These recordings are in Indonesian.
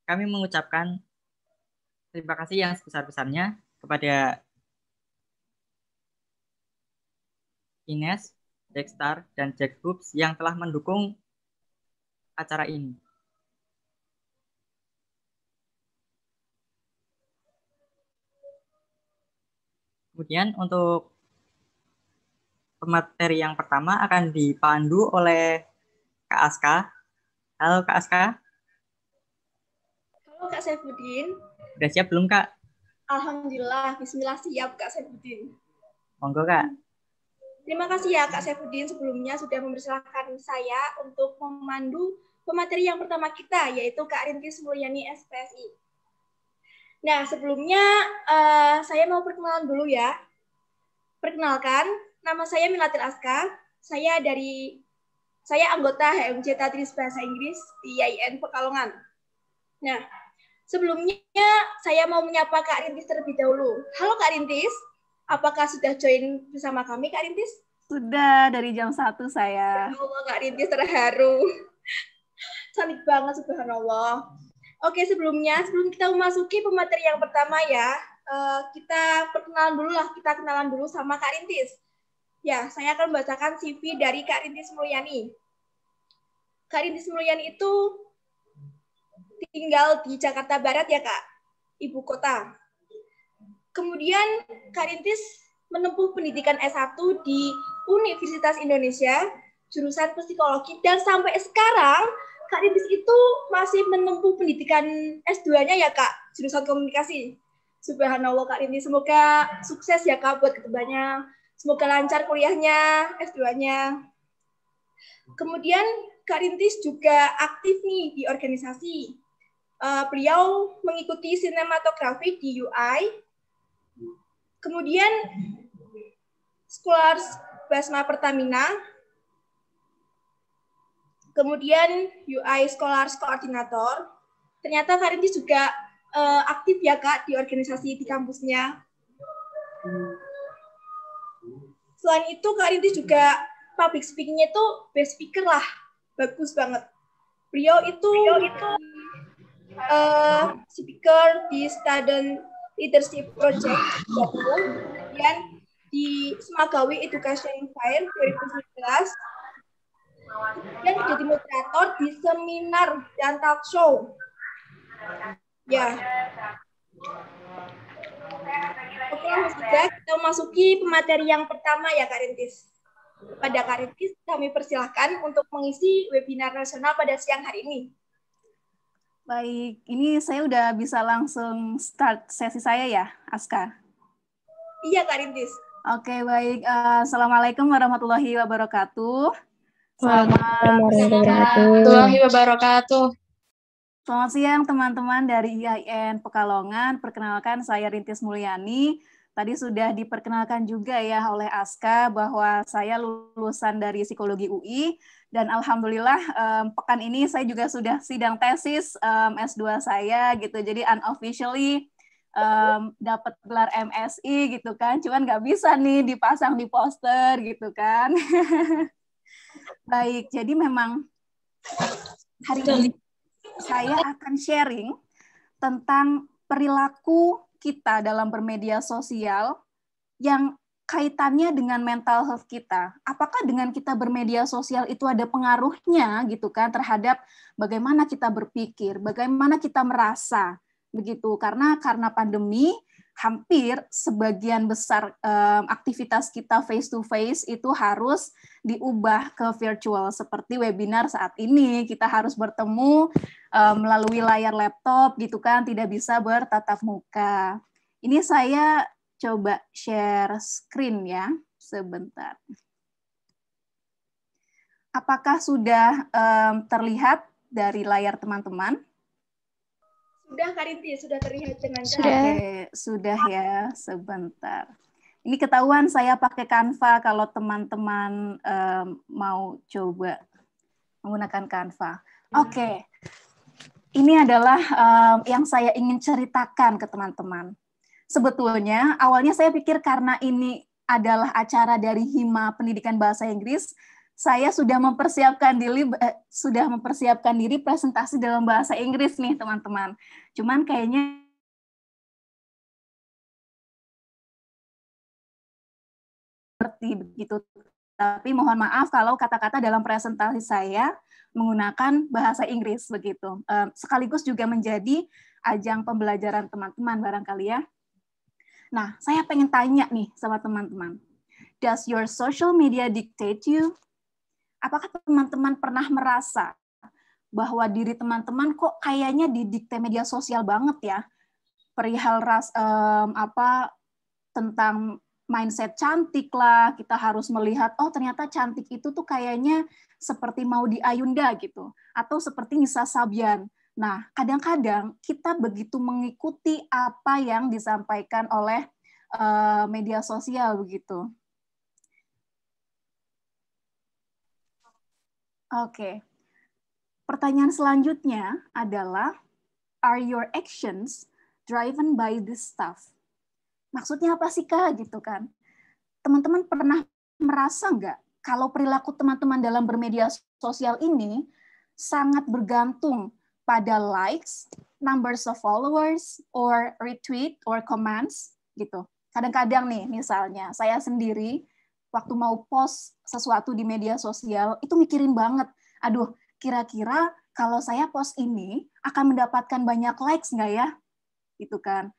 kami mengucapkan terima kasih yang sebesar-besarnya kepada Ines, Jackstar, dan Jack Hoops yang telah mendukung acara ini. Kemudian untuk pemateri yang pertama akan dipandu oleh Kak Aska. Halo Kak Aska. Halo Kak Saifuddin. Udah siap belum Kak? Alhamdulillah, bismillah siap Kak Saifuddin. Monggo Kak. Terima kasih ya Kak Saifuddin sebelumnya sudah mempersilahkan saya untuk memandu pemateri yang pertama kita, yaitu Kak Rintis Mulyani SPSI. Nah, sebelumnya saya mau perkenalan dulu ya. Perkenalkan, nama saya Milatil Aska. Saya anggota HMJ Tadris Bahasa Inggris di IAIN Pekalongan. Nah, sebelumnya saya mau menyapa Kak Rintis terlebih dahulu. Halo Kak Rintis, apakah sudah join bersama kami Kak Rintis? Sudah, dari jam 1 saya. Ya Allah Kak Rintis, terharu. Cantik banget, subhanallah. Oke, sebelum kita memasuki pemateri yang pertama ya, kita kenalan dulu sama Kak Rintis. Ya, saya akan membacakan CV dari Kak Rintis Mulyani. Kak Rintis Mulyani itu tinggal di Jakarta Barat ya Kak, ibu kota. Kemudian Kak Rintis menempuh pendidikan S1 di Universitas Indonesia, jurusan psikologi, dan sampai sekarang Kak Rintis itu masih menempuh pendidikan S2-nya ya Kak, jurusan komunikasi. Subhanallah Kak Rintis, semoga sukses ya Kak buat kedepannya. Semoga lancar kuliahnya, S2-nya. Kemudian Kak Rintis juga aktif nih di organisasi. Beliau mengikuti sinematografi di UI. Kemudian Scholars Basma Pertamina. Kemudian UI Scholars Koordinator. Ternyata Kak Rintis juga aktif ya Kak di organisasi di kampusnya. Selain itu Kak Rintis juga public speaking-nya itu best speaker lah. Bagus banget. Beliau itu speaker di Student Leadership Project, kemudian di Semagawi Education Fair 2019, kemudian menjadi moderator di seminar dan talk show. Ya. Oke, langsung saja kita memasuki pemateri yang pertama ya Kak Rintis. Pada Kak Rintis, kami persilahkan untuk mengisi webinar nasional pada siang hari ini. Baik, ini saya udah bisa langsung start sesi saya ya, Aska? Iya, Kak Rintis. Oke, baik. Assalamualaikum warahmatullahi wabarakatuh. Warahmatullahi wabarakatuh. Selamat siang teman-teman dari IAIN Pekalongan. Perkenalkan saya Rintis Mulyani. Tadi sudah diperkenalkan juga ya oleh Aska bahwa saya lulusan dari Psikologi UI dan alhamdulillah pekan ini saya juga sudah sidang tesis S2 saya gitu. Jadi unofficially dapat gelar MSI gitu kan. Cuman nggak bisa nih dipasang di poster gitu kan. Baik, jadi memang hari ini saya akan sharing tentang perilaku kita dalam bermedia sosial yang kaitannya dengan mental health kita. Apakah dengan kita bermedia sosial itu ada pengaruhnya gitu kan terhadap bagaimana kita berpikir, bagaimana kita merasa begitu. Karena pandemi hampir sebagian besar aktivitas kita face to face itu harus diubah ke virtual seperti webinar saat ini. Kita harus bertemu melalui layar laptop gitu kan, tidak bisa bertatap muka. Ini saya coba share screen ya, sebentar. Apakah sudah terlihat dari layar teman-teman? Sudah Kak Rintis, sudah terlihat dengan jelas. Oke, sudah ya, sebentar. Ini ketahuan saya pakai Canva kalau teman-teman mau coba menggunakan Canva. Oke. Ini adalah yang saya ingin ceritakan ke teman-teman. Sebetulnya awalnya saya pikir karena ini adalah acara dari Hima Pendidikan Bahasa Inggris, saya sudah mempersiapkan diri presentasi dalam bahasa Inggris nih, teman-teman. Cuman kayaknya seperti begitu. Tapi mohon maaf kalau kata-kata dalam presentasi saya menggunakan bahasa Inggris begitu. Sekaligus juga menjadi ajang pembelajaran teman-teman barangkali ya. Nah, saya pengen tanya nih sama teman-teman. Does your social media dictate you? Apakah teman-teman pernah merasa bahwa diri teman-teman kok kayaknya didikte media sosial banget ya? Perihal tentang mindset cantik lah, kita harus melihat, oh ternyata cantik itu tuh kayaknya seperti Maudy Ayunda gitu, atau seperti Nisa Sabian. Nah, kadang-kadang kita begitu mengikuti apa yang disampaikan oleh media sosial begitu. Oke. Pertanyaan selanjutnya adalah, are your actions driven by this stuff? Maksudnya apa sih, Kak? Gitu kan. Teman-teman pernah merasa nggak kalau perilaku teman-teman dalam bermedia sosial ini sangat bergantung pada likes, numbers of followers, or retweet, or comments, gitu. Kadang-kadang nih, misalnya, saya sendiri, waktu mau post sesuatu di media sosial, itu mikirin banget, aduh, kira-kira kalau saya post ini akan mendapatkan banyak likes nggak ya? Gitu kan.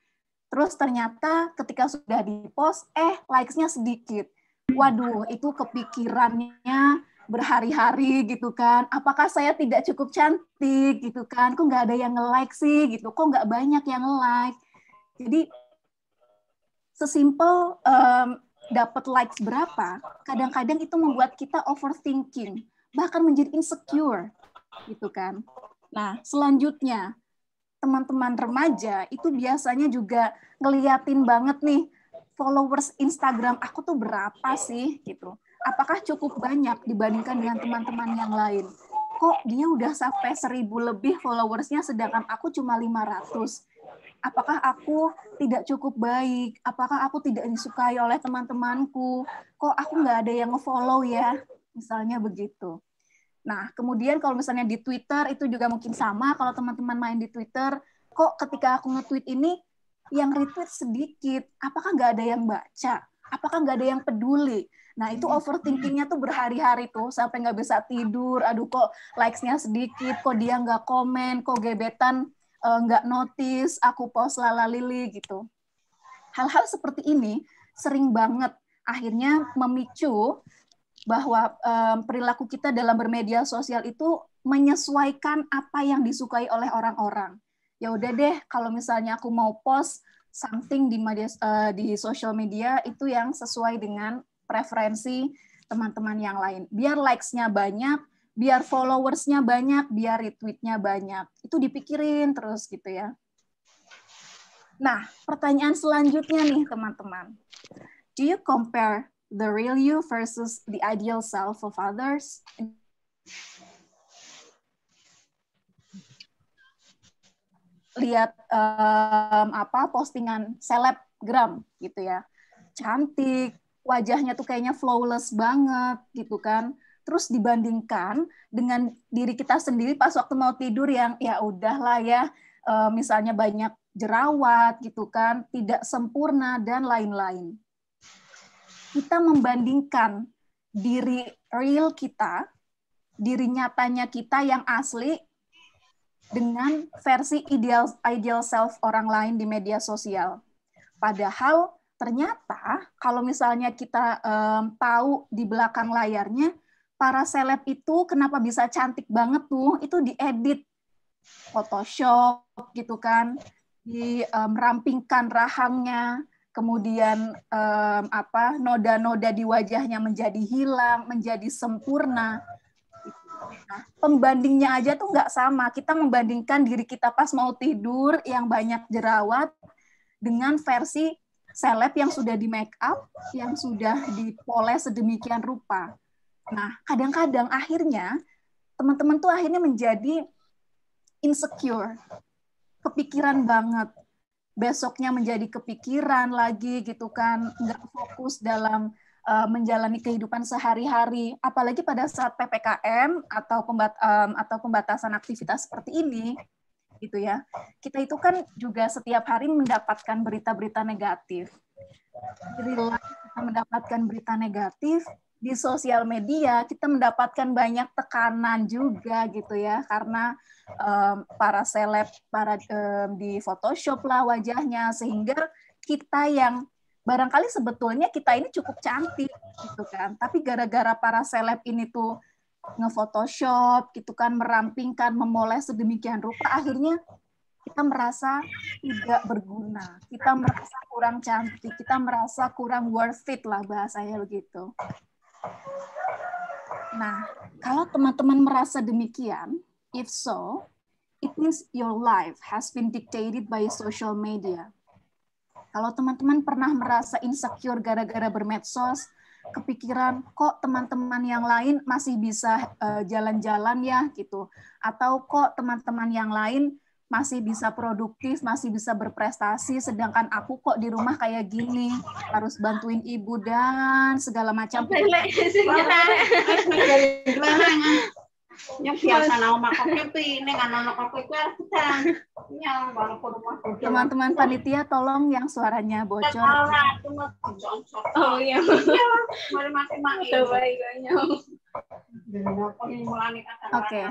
Terus ternyata ketika sudah di-post, likes-nya sedikit. Waduh, itu kepikirannya berhari-hari gitu kan. Apakah saya tidak cukup cantik gitu kan? Kok nggak ada yang nge-like sih gitu? Kok nggak banyak yang nge-like? Jadi sesimpel dapat likes berapa, kadang-kadang itu membuat kita overthinking, bahkan menjadi insecure gitu kan. Nah, selanjutnya teman-teman remaja itu biasanya juga ngeliatin banget nih followers Instagram aku tuh berapa sih gitu. Apakah cukup banyak dibandingkan dengan teman-teman yang lain? Kok dia udah sampai 1000 lebih followersnya sedangkan aku cuma 500? Apakah aku tidak cukup baik? Apakah aku tidak disukai oleh teman-temanku? Kok aku nggak ada yang nge-follow ya? Misalnya begitu. Nah, kemudian kalau misalnya di Twitter itu juga mungkin sama, kalau teman-teman main di Twitter, kok ketika aku nge-tweet ini, yang retweet sedikit, apakah nggak ada yang baca? Apakah nggak ada yang peduli? Nah, itu overthinkingnya tuh berhari-hari tuh, sampai nggak bisa tidur, aduh kok likes-nya sedikit, kok dia nggak komen, kok gebetan nggak notice, aku post lalalili gitu. Hal-hal seperti ini sering banget akhirnya memicu bahwa perilaku kita dalam bermedia sosial itu menyesuaikan apa yang disukai oleh orang-orang. Ya udah deh, kalau misalnya aku mau post something di social media itu yang sesuai dengan preferensi teman-teman yang lain. Biar likes-nya banyak, biar followers-nya banyak, biar retweet-nya banyak. Itu dipikirin terus gitu ya. Nah, pertanyaan selanjutnya nih teman-teman. Do you compare the real you versus the ideal self of others? Lihat postingan selebgram gitu ya, cantik, wajahnya tuh kayaknya flawless banget gitu kan. Terus dibandingkan dengan diri kita sendiri pas waktu mau tidur yang ya udahlah ya, misalnya banyak jerawat gitu kan, tidak sempurna dan lain-lain. Kita membandingkan diri real kita, diri nyatanya kita yang asli dengan versi ideal self orang lain di media sosial. Padahal ternyata kalau misalnya kita tahu di belakang layarnya, para seleb itu kenapa bisa cantik banget tuh, itu diedit Photoshop gitu kan, merampingkan rahangnya, kemudian noda-noda di wajahnya menjadi hilang, menjadi sempurna. Nah, pembandingnya aja tuh nggak sama. Kita membandingkan diri kita pas mau tidur yang banyak jerawat dengan versi seleb yang sudah di make up, yang sudah dipoles sedemikian rupa. Nah, kadang-kadang akhirnya teman-teman tuh akhirnya menjadi insecure, kepikiran banget. Besoknya menjadi kepikiran lagi gitu kan, nggak fokus dalam menjalani kehidupan sehari-hari, apalagi pada saat PPKM atau pembatasan aktivitas seperti ini, gitu ya. Kita itu kan juga setiap hari mendapatkan berita-berita negatif. Jadi kita mendapatkan berita negatif di sosial media, kita mendapatkan banyak tekanan juga gitu ya, karena para seleb di Photoshop lah wajahnya, sehingga kita yang barangkali sebetulnya kita ini cukup cantik gitu kan, tapi gara-gara para seleb ini tuh nge-Photoshop gitu kan, merampingkan, memoles sedemikian rupa, akhirnya kita merasa tidak berguna, kita merasa kurang cantik, kita merasa kurang worth it lah bahasanya begitu. Nah, kalau teman-teman merasa demikian, if so, it means your life has been dictated by social media. Kalau teman-teman pernah merasa insecure gara-gara bermedsos, kepikiran kok teman-teman yang lain masih bisa jalan-jalan ya gitu, atau kok teman-teman yang lain masih bisa produktif, masih bisa berprestasi, sedangkan aku kok di rumah kayak gini, harus bantuin ibu dan segala macam. Teman-teman panitia, tolong yang suaranya bocor. Oh iya. Oke.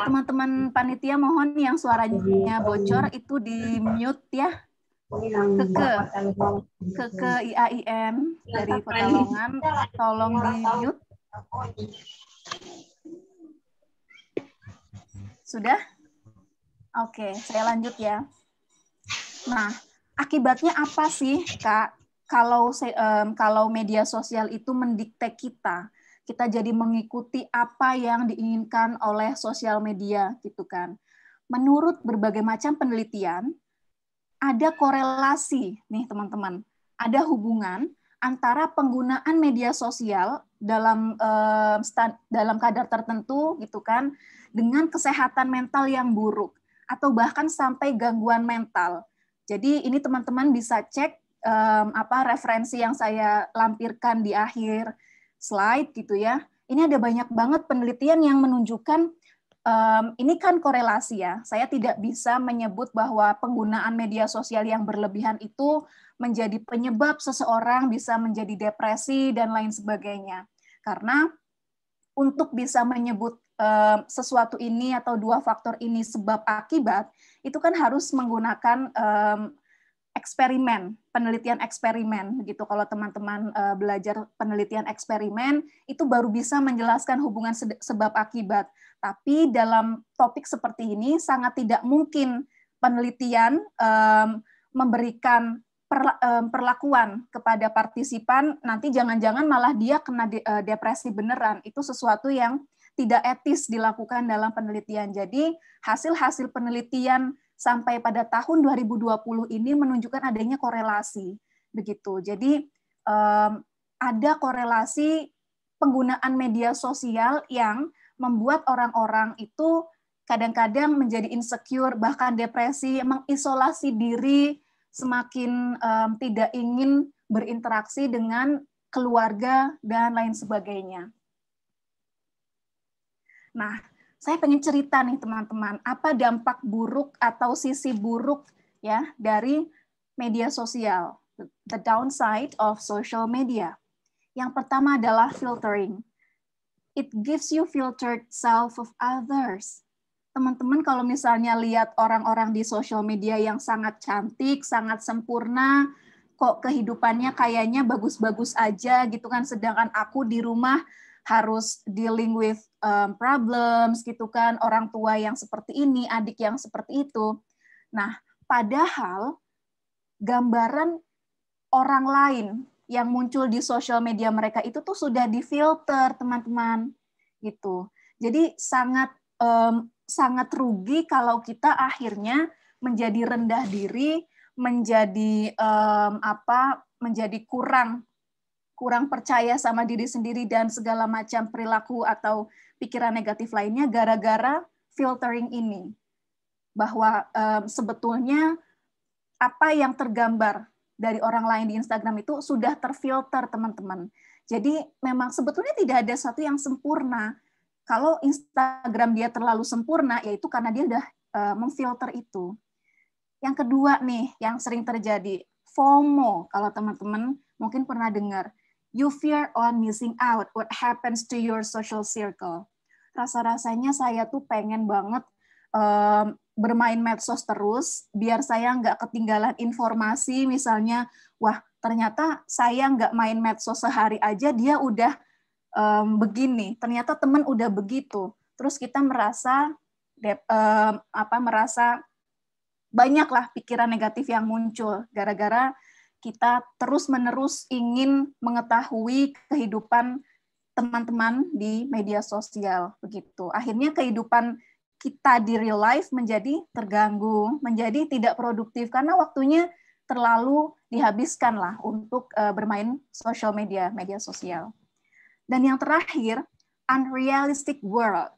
Teman-teman panitia, mohon yang suaranya bocor itu di mute ya. Keke IAIN dari Pekalongan, tolong di mute. Sudah? Oke, saya lanjut ya. Nah, akibatnya apa sih, Kak? Kalau media sosial itu mendikte kita jadi mengikuti apa yang diinginkan oleh sosial media, gitu kan. Menurut berbagai macam penelitian, ada korelasi nih teman-teman, ada hubungan antara penggunaan media sosial dalam kadar tertentu, gitu kan, dengan kesehatan mental yang buruk atau bahkan sampai gangguan mental. Jadi ini teman-teman bisa cek referensi yang saya lampirkan di akhir slide gitu ya. Ini ada banyak banget penelitian yang menunjukkan ini kan korelasi ya. Saya tidak bisa menyebut bahwa penggunaan media sosial yang berlebihan itu menjadi penyebab seseorang bisa menjadi depresi dan lain sebagainya. Karena untuk bisa menyebut sesuatu ini atau dua faktor ini sebab akibat, itu kan harus menggunakan eksperimen, penelitian eksperimen gitu. Kalau teman-teman belajar penelitian eksperimen, itu baru bisa menjelaskan hubungan sebab akibat. Tapi dalam topik seperti ini sangat tidak mungkin penelitian memberikan perlakuan kepada partisipan, nanti jangan-jangan malah dia kena depresi beneran. Itu sesuatu yang tidak etis dilakukan dalam penelitian. Jadi hasil-hasil penelitian sampai pada tahun 2020 ini menunjukkan adanya korelasi, begitu. Jadi ada korelasi penggunaan media sosial yang membuat orang-orang itu kadang-kadang menjadi insecure, bahkan depresi, mengisolasi diri, semakin tidak ingin berinteraksi dengan keluarga dan lain sebagainya. Nah, saya pengen cerita nih teman-teman, apa dampak buruk atau sisi buruk ya dari media sosial, the downside of social media. Yang pertama adalah filtering. It gives you filtered self of others. Teman-teman kalau misalnya lihat orang-orang di social media yang sangat cantik, sangat sempurna, kok kehidupannya kayaknya bagus-bagus aja gitu kan, sedangkan aku di rumah harus dealing with problems gitu kan, orang tua yang seperti ini, adik yang seperti itu. Nah, padahal gambaran orang lain yang muncul di sosial media mereka itu tuh sudah difilter, teman-teman. Gitu. Jadi sangat rugi kalau kita akhirnya menjadi rendah diri, menjadi menjadi kurang percaya sama diri sendiri dan segala macam perilaku atau pikiran negatif lainnya gara-gara filtering ini. Bahwa sebetulnya apa yang tergambar dari orang lain di Instagram itu sudah terfilter, teman-teman. Jadi memang sebetulnya tidak ada satu yang sempurna. Kalau Instagram dia terlalu sempurna, yaitu karena dia udah memfilter itu. Yang kedua nih, yang sering terjadi, FOMO. Kalau teman-teman mungkin pernah dengar, you fear on missing out what happens to your social circle. Rasa-rasanya saya tuh pengen banget bermain medsos terus, biar saya nggak ketinggalan informasi, misalnya, wah ternyata saya nggak main medsos sehari aja, dia udah begini, ternyata teman udah begitu. Terus kita merasa merasa banyaklah pikiran negatif yang muncul gara-gara kita terus-menerus ingin mengetahui kehidupan teman-teman di media sosial begitu. Akhirnya kehidupan kita di real life menjadi terganggu, menjadi tidak produktif karena waktunya terlalu dihabiskan lah untuk bermain social media, media sosial. Dan yang terakhir, unrealistic world.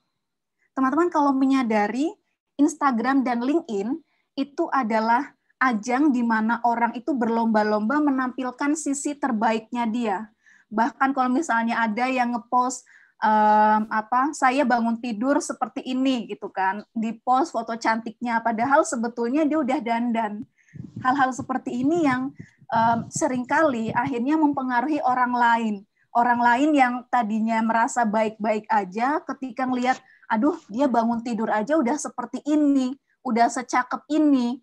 Teman-teman kalau menyadari Instagram dan LinkedIn itu adalah ajang di mana orang itu berlomba-lomba menampilkan sisi terbaiknya dia. Bahkan kalau misalnya ada yang ngepost saya bangun tidur seperti ini gitu kan, di post foto cantiknya, padahal sebetulnya dia udah dandan. Hal-hal seperti ini yang seringkali akhirnya mempengaruhi orang lain. Orang lain yang tadinya merasa baik-baik aja, ketika ngelihat, aduh dia bangun tidur aja udah seperti ini, udah secakep ini,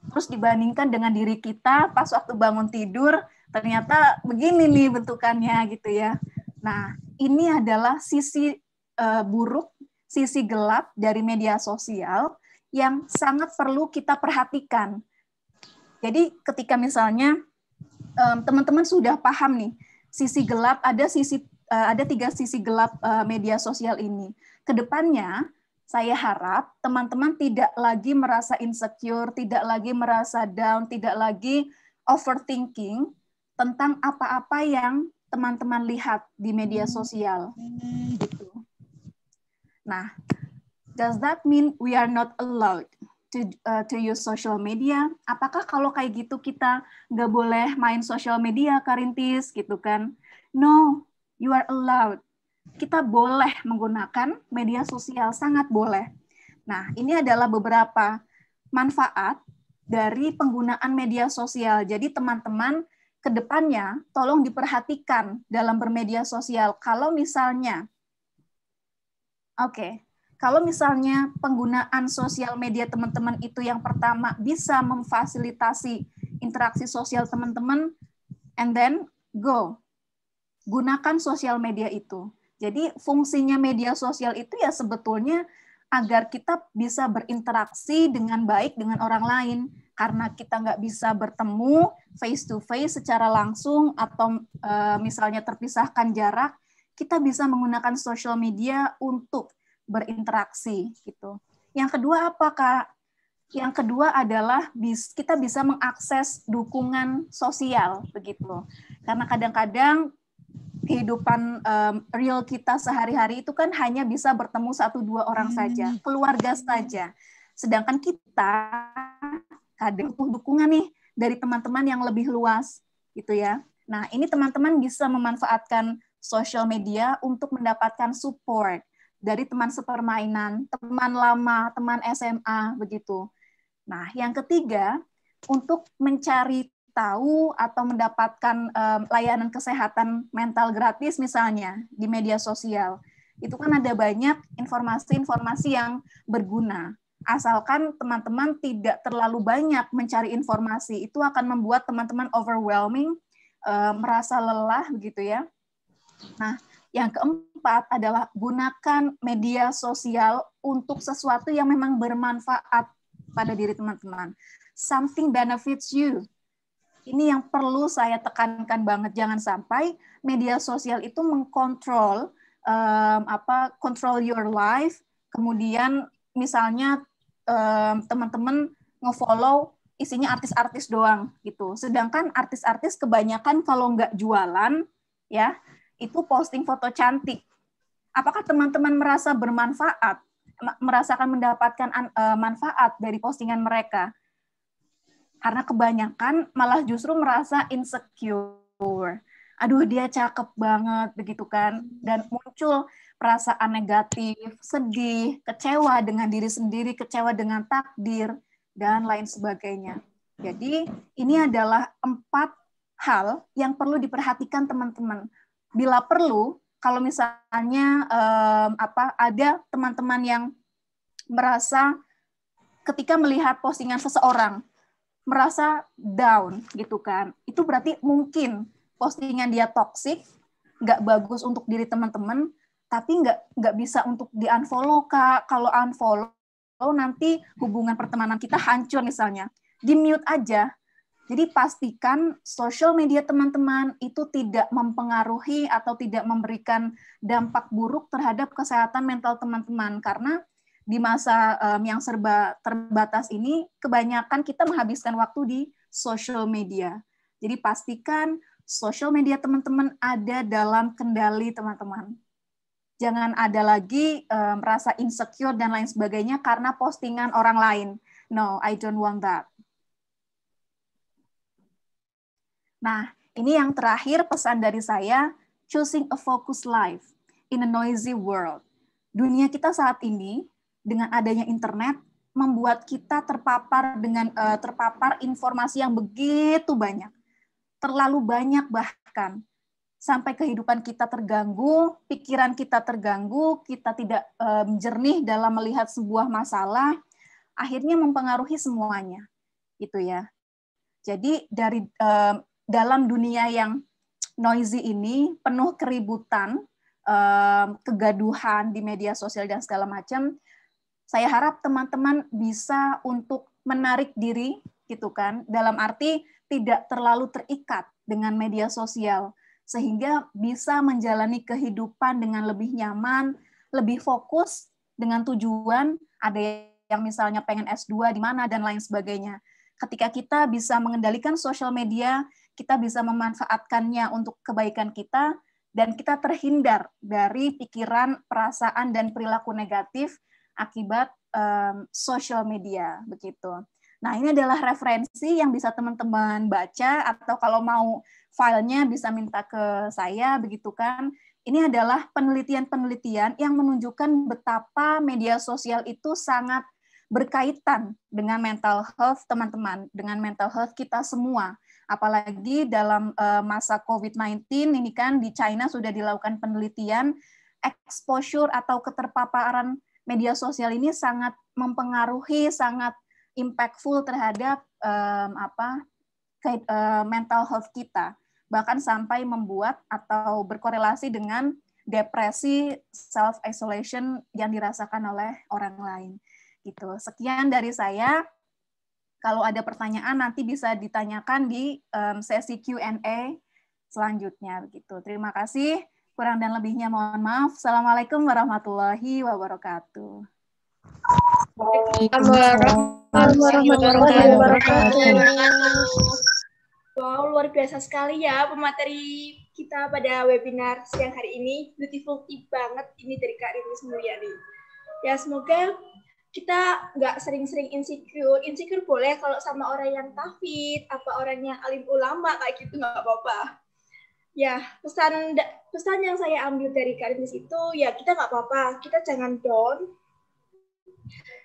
terus dibandingkan dengan diri kita pas waktu bangun tidur, ternyata begini nih bentukannya gitu ya. Nah, ini adalah sisi buruk, sisi gelap dari media sosial yang sangat perlu kita perhatikan. Jadi ketika misalnya teman-teman sudah paham nih, sisi gelap, ada 3 sisi gelap media sosial ini. Kedepannya, saya harap teman-teman tidak lagi merasa insecure, tidak lagi merasa down, tidak lagi overthinking tentang apa-apa yang teman-teman lihat di media sosial. Gitu. Nah, does that mean we are not allowed to use social media? Apakah kalau kayak gitu kita nggak boleh main social media, Karintis, gitu kan? No, you are allowed. Kita boleh menggunakan media sosial, sangat boleh. Nah, ini adalah beberapa manfaat dari penggunaan media sosial. Jadi teman-teman kedepannya tolong diperhatikan dalam bermedia sosial. Kalau misalnya, kalau misalnya penggunaan sosial media teman-teman itu yang pertama bisa memfasilitasi interaksi sosial teman-teman, and then gunakan sosial media itu. Jadi fungsinya media sosial itu ya sebetulnya agar kita bisa berinteraksi dengan baik dengan orang lain. Karena kita nggak bisa bertemu face to face secara langsung atau misalnya terpisahkan jarak, kita bisa menggunakan social media untuk berinteraksi gitu. Yang kedua apa, Kak? Yang kedua adalah kita bisa mengakses dukungan sosial begitu. Karena kadang-kadang kehidupan real kita sehari-hari itu kan hanya bisa bertemu 1-2 orang saja, keluarga saja. Sedangkan kita kadang butuh dukungan nih dari teman-teman yang lebih luas gitu ya. Nah, ini teman-teman bisa memanfaatkan social media untuk mendapatkan support dari teman sepermainan, teman lama, teman SMA begitu. Nah, yang ketiga, untuk mencari tahu atau mendapatkan layanan kesehatan mental gratis misalnya di media sosial. Itu kan ada banyak informasi-informasi yang berguna. Asalkan teman-teman tidak terlalu banyak mencari informasi, itu akan membuat teman-teman overwhelming, merasa lelah begitu ya. Nah, yang keempat adalah gunakan media sosial untuk sesuatu yang memang bermanfaat pada diri teman-teman. Something benefits you. Ini yang perlu saya tekankan banget, jangan sampai media sosial itu mengkontrol control your life, kemudian misalnya teman-teman nge-follow isinya artis-artis doang gitu. Sedangkan artis-artis kebanyakan kalau nggak jualan ya, itu posting foto cantik. Apakah teman-teman merasa bermanfaat, merasakan mendapatkan manfaat dari postingan mereka? Karena kebanyakan malah justru merasa insecure. Aduh, dia cakep banget, begitu kan. Dan muncul perasaan negatif, sedih, kecewa dengan diri sendiri, kecewa dengan takdir, dan lain sebagainya. Jadi, ini adalah 4 hal yang perlu diperhatikan teman-teman. Bila perlu, kalau misalnya ada teman-teman yang merasa ketika melihat postingan seseorang, merasa down, gitu kan. Itu berarti mungkin postingan dia toksik, nggak bagus untuk diri teman-teman, tapi nggak bisa untuk di-unfollow, Kak. Kalau unfollow, nanti hubungan pertemanan kita hancur misalnya. Di-mute aja. Jadi pastikan sosial media teman-teman itu tidak mempengaruhi atau tidak memberikan dampak buruk terhadap kesehatan mental teman-teman. Karena di masa yang serba terbatas ini, kebanyakan kita menghabiskan waktu di sosial media. Jadi pastikan sosial media teman-teman ada dalam kendali teman-teman. Jangan ada lagi merasa insecure dan lain sebagainya karena postingan orang lain. No, I don't want that. Nah, ini yang terakhir pesan dari saya, choosing a focused life in a noisy world. Dunia kita saat ini, dengan adanya internet, membuat kita terpapar informasi yang begitu banyak. Terlalu banyak bahkan, sampai kehidupan kita terganggu, pikiran kita terganggu, kita tidak jernih dalam melihat sebuah masalah, akhirnya mempengaruhi semuanya, gitu ya. Jadi dari dalam dunia yang noisy ini, penuh keributan, kegaduhan di media sosial dan segala macam, saya harap teman-teman bisa untuk menarik diri, gitu kan, dalam arti tidak terlalu terikat dengan media sosial, sehingga bisa menjalani kehidupan dengan lebih nyaman, lebih fokus dengan tujuan, ada yang misalnya pengen S2 di mana, dan lain sebagainya. Ketika kita bisa mengendalikan sosial media, kita bisa memanfaatkannya untuk kebaikan kita, dan kita terhindar dari pikiran, perasaan, dan perilaku negatif akibat sosial media, begitu. Nah, ini adalah referensi yang bisa teman-teman baca, atau kalau mau filenya bisa minta ke saya, begitu kan. Ini adalah penelitian-penelitian yang menunjukkan betapa media sosial itu sangat berkaitan dengan mental health teman-teman, dengan mental health kita semua. Apalagi dalam masa COVID-19 ini kan di China sudah dilakukan penelitian, exposure atau keterpaparan media sosial ini sangat mempengaruhi, sangat impactful terhadap mental health kita, bahkan sampai membuat atau berkorelasi dengan depresi, self isolation yang dirasakan oleh orang lain. Gitu. Sekian dari saya. Kalau ada pertanyaan nanti bisa ditanyakan di sesi Q&A selanjutnya. Begitu. Terima kasih. Kurang dan lebihnya mohon maaf. Assalamualaikum warahmatullahi wabarakatuh. Wow, luar biasa sekali ya pemateri kita pada webinar siang hari ini. Beautiful tip banget ini dari Kak Rinis Mulyani. Ya, semoga kita nggak sering-sering insecure. Insecure boleh kalau sama orang yang tafid, apa orang yang alim ulama, kayak gitu nggak apa-apa. Ya, pesan yang saya ambil dari Kak Rinis itu, ya kita nggak apa-apa. Kita jangan down,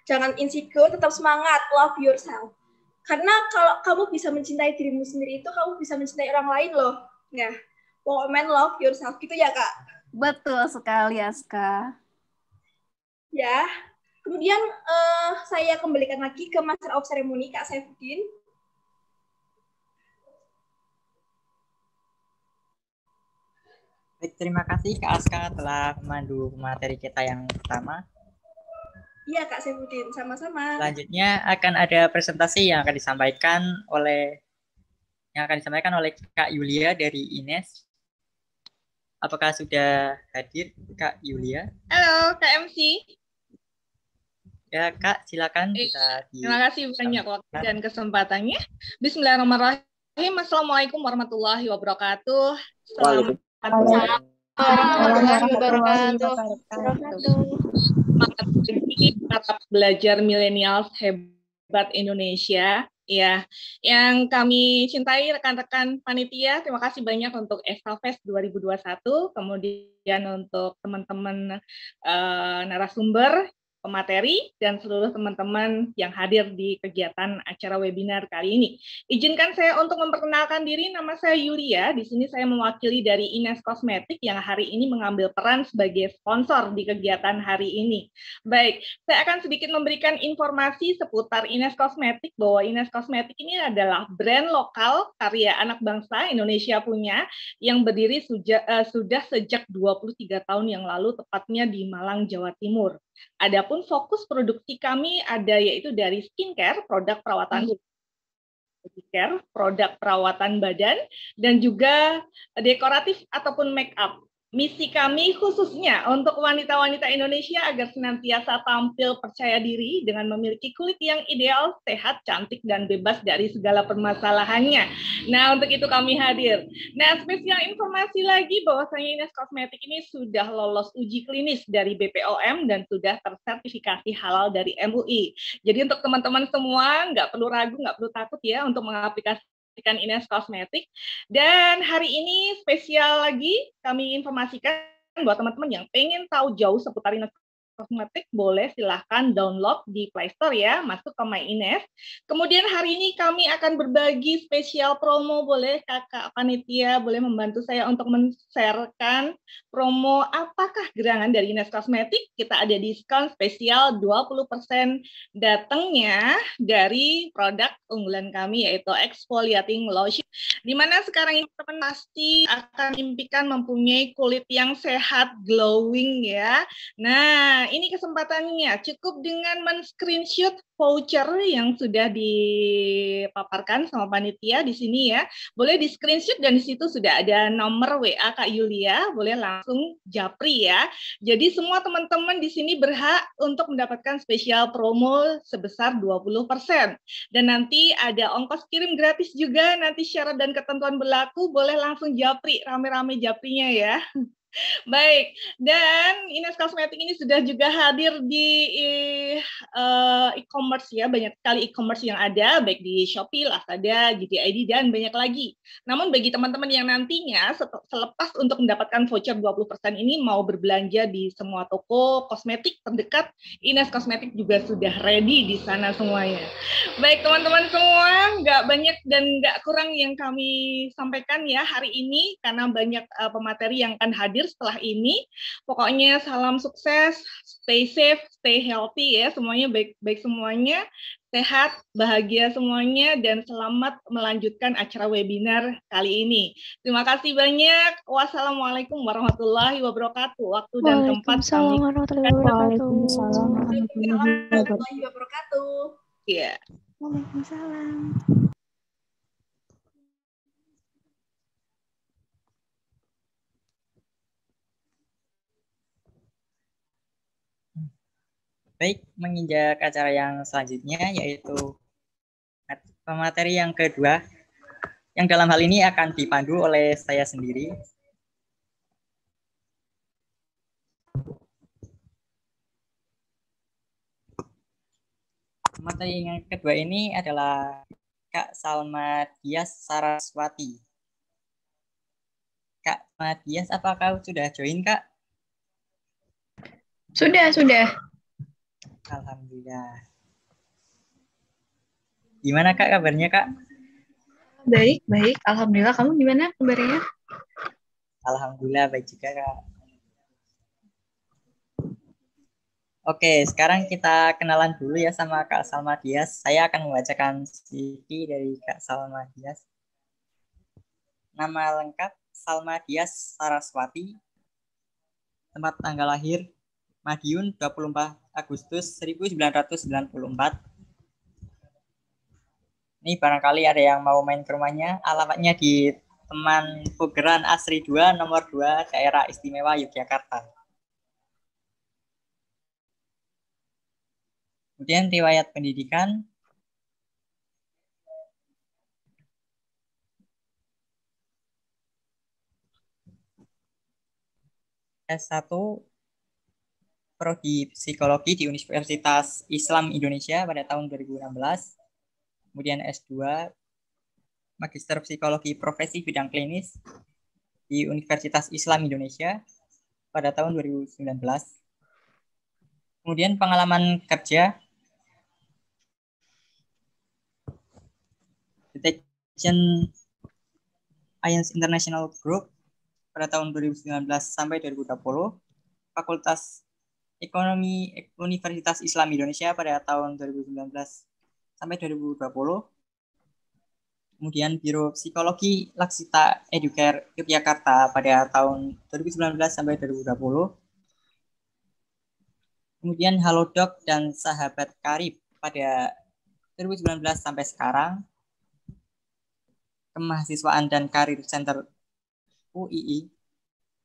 jangan insecure, tetap semangat, love yourself. Karena kalau kamu bisa mencintai dirimu sendiri itu, kamu bisa mencintai orang lain loh. Nah, pokoknya love yourself, gitu ya Kak? Betul sekali, Aska. Ya, kemudian saya kembalikan lagi ke Master of Ceremony, Kak Saifuddin. Baik, terima kasih Kak Aska telah memandu materi kita yang pertama. Iya Kak Saifuddin, sama-sama. Selanjutnya akan ada presentasi yang akan disampaikan oleh Kak Yulia dari INES. Apakah sudah hadir Kak Yulia? Halo Kak MC. Ya Kak, silakan bisa. Terima kasih banyak waktu dan kesempatannya. Bismillahirrahmanirrahim. Assalamualaikum warahmatullahi wabarakatuh. Selamat warahmatullahi wabarakatuh. Semangat belajar milenial hebat Indonesia. Ya, yang kami cintai rekan-rekan panitia, terima kasih banyak untuk Estafest 2021, kemudian untuk teman-teman narasumber, pemateri, dan seluruh teman-teman yang hadir di kegiatan acara webinar kali ini. Izinkan saya untuk memperkenalkan diri, nama saya Yulia, di sini saya mewakili dari Ines Kosmetik yang hari ini mengambil peran sebagai sponsor di kegiatan hari ini. Baik, saya akan sedikit memberikan informasi seputar Ines Kosmetik, bahwa Ines Kosmetik ini adalah brand lokal karya anak bangsa Indonesia punya, yang berdiri sudah sejak 23 tahun yang lalu, tepatnya di Malang, Jawa Timur. Adapun fokus produksi kami ada yaitu dari skincare, produk perawatan skincare, produk perawatan badan, dan juga dekoratif ataupun make up. Misi kami khususnya untuk wanita-wanita Indonesia agar senantiasa tampil percaya diri dengan memiliki kulit yang ideal, sehat, cantik, dan bebas dari segala permasalahannya. Nah, untuk itu kami hadir. Nah, spesial informasi lagi bahwasanya Ines Kosmetik ini sudah lolos uji klinis dari BPOM dan sudah tersertifikasi halal dari MUI. Jadi untuk teman-teman semua, nggak perlu ragu, nggak perlu takut ya untuk mengaplikasikan Ines Kosmetik. Dan hari ini spesial lagi kami informasikan buat teman-teman yang pengen tahu jauh seputar Ines Kosmetik, boleh silahkan download di Play Store ya, masuk ke My Ines. Kemudian hari ini kami akan berbagi spesial promo, boleh kakak panitia boleh membantu saya untuk men-sharekan promo apakah gerangan dari Ines Kosmetik. Kita ada diskon spesial 20% datangnya dari produk unggulan kami yaitu exfoliating lotion, di mana sekarang ini teman pasti akan impikan mempunyai kulit yang sehat, glowing ya. Nah, ini kesempatannya, cukup dengan men-screenshot voucher yang sudah dipaparkan sama panitia di sini ya. Boleh di-screenshot dan di situ sudah ada nomor WA Kak Yulia, boleh langsung japri ya. Jadi semua teman-teman di sini berhak untuk mendapatkan spesial promo sebesar 20%. Dan nanti ada ongkos kirim gratis juga, nanti syarat dan ketentuan berlaku, boleh langsung japri, rame-rame japrinya ya. Baik, dan Ines Kosmetik ini sudah juga hadir di e-commerce ya, banyak sekali e-commerce yang ada, baik di Shopee, Lazada, JD.id, dan banyak lagi. Namun bagi teman-teman yang nantinya selepas untuk mendapatkan voucher 20% ini mau berbelanja di semua toko kosmetik terdekat, Ines Kosmetik juga sudah ready di sana semuanya. Baik teman-teman semua, nggak banyak dan nggak kurang yang kami sampaikan ya hari ini, karena banyak pemateri yang akan hadir setelah ini. Pokoknya salam sukses, stay safe, stay healthy ya, semuanya baik-baik semuanya, sehat, bahagia semuanya, dan selamat melanjutkan acara webinar kali ini. Terima kasih banyak. Wassalamualaikum warahmatullahi wabarakatuh. Waktu dan tempat kami. Waalaikumsalam warahmatullahi wabarakatuh. Iya. Waalaikumsalam. Baik, menginjak acara yang selanjutnya, yaitu pemateri yang kedua, yang dalam hal ini akan dipandu oleh saya sendiri. Pemateri yang kedua ini adalah Kak Salma Dias Saraswati. Kak Salma Dias, apakah sudah join, Kak? Sudah. Alhamdulillah. Gimana Kak kabarnya, Kak? Baik. Alhamdulillah. Kamu gimana kabarnya? Alhamdulillah baik juga, Kak. Oke, sekarang kita kenalan dulu ya sama Kak Salma Dias. Saya akan membacakan CV dari Kak Salma Dias. Nama lengkap Salma Dias Saraswati. Tempat tanggal lahir Madiun 24 Agustus 1994. Ini barangkali ada yang mau main ke rumahnya. Alamatnya di Teman Pugeran Asri 2 nomor 2 Daerah Istimewa Yogyakarta. Kemudian riwayat pendidikan. S1 Prodi Psikologi di Universitas Islam Indonesia pada tahun 2016. kemudian S2 Magister Psikologi Profesi Bidang Klinis di Universitas Islam Indonesia pada tahun 2019. Kemudian pengalaman kerja Detection Alliance International Group pada tahun 2019 sampai 2020, Fakultas Ekonomi Universitas Islam Indonesia pada tahun 2019 sampai 2020, kemudian Biro Psikologi Laksita Educare Yogyakarta pada tahun 2019 sampai 2020, kemudian Halodoc dan Sahabat Karib pada 2019 sampai sekarang, Kemahasiswaan dan Karir Center UII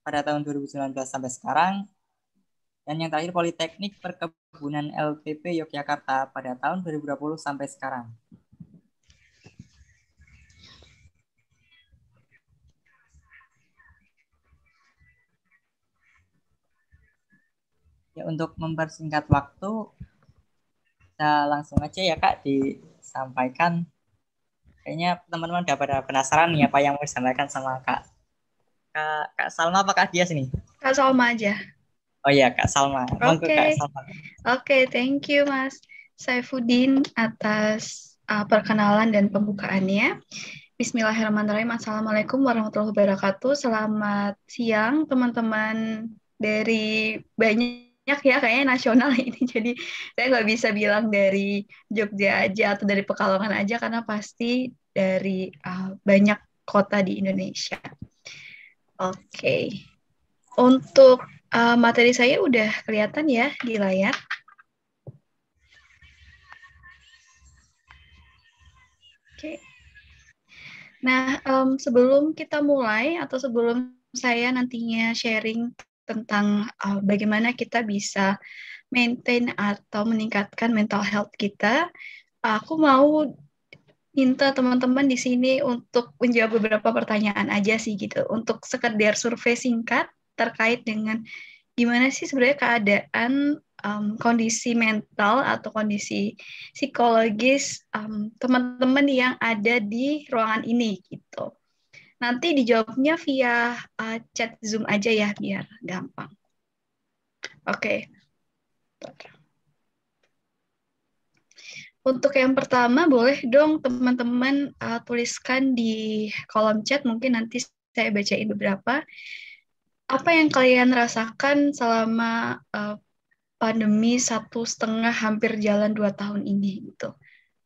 pada tahun 2019 sampai sekarang, dan yang terakhir Politeknik Perkebunan LPP Yogyakarta pada tahun 2020 sampai sekarang. Ya, untuk mempersingkat waktu, kita langsung aja ya Kak disampaikan. Kayaknya teman-teman udah pada penasaran nih apa yang mau disampaikan sama Kak Salma, apa Kak Dias nih? Kak Salma aja. Oh iya, Kak Salma. Monggo Kak Salma. Oke, thank you Mas Saifuddin atas perkenalan dan pembukaannya. Bismillahirrahmanirrahim. Assalamualaikum warahmatullahi wabarakatuh. Selamat siang teman-teman dari banyak ya kayaknya nasional ini. Jadi saya nggak bisa bilang dari Jogja aja atau dari Pekalongan aja karena pasti dari banyak kota di Indonesia. Oke. Untuk materi saya udah kelihatan ya di layar. Oke. Nah, sebelum kita mulai atau sebelum saya nantinya sharing tentang bagaimana kita bisa maintain atau meningkatkan mental health kita, aku mau minta teman-teman di sini untuk menjawab beberapa pertanyaan aja sih gitu, untuk sekedar survei singkat terkait dengan gimana sih sebenarnya keadaan kondisi mental atau kondisi psikologis teman-teman yang ada di ruangan ini gitu. Nanti dijawabnya via chat Zoom aja ya biar gampang. Oke. Untuk yang pertama boleh dong teman-teman tuliskan di kolom chat, mungkin nanti saya bacain beberapa. Apa yang kalian rasakan selama pandemi 1,5 hampir jalan 2 tahun ini gitu?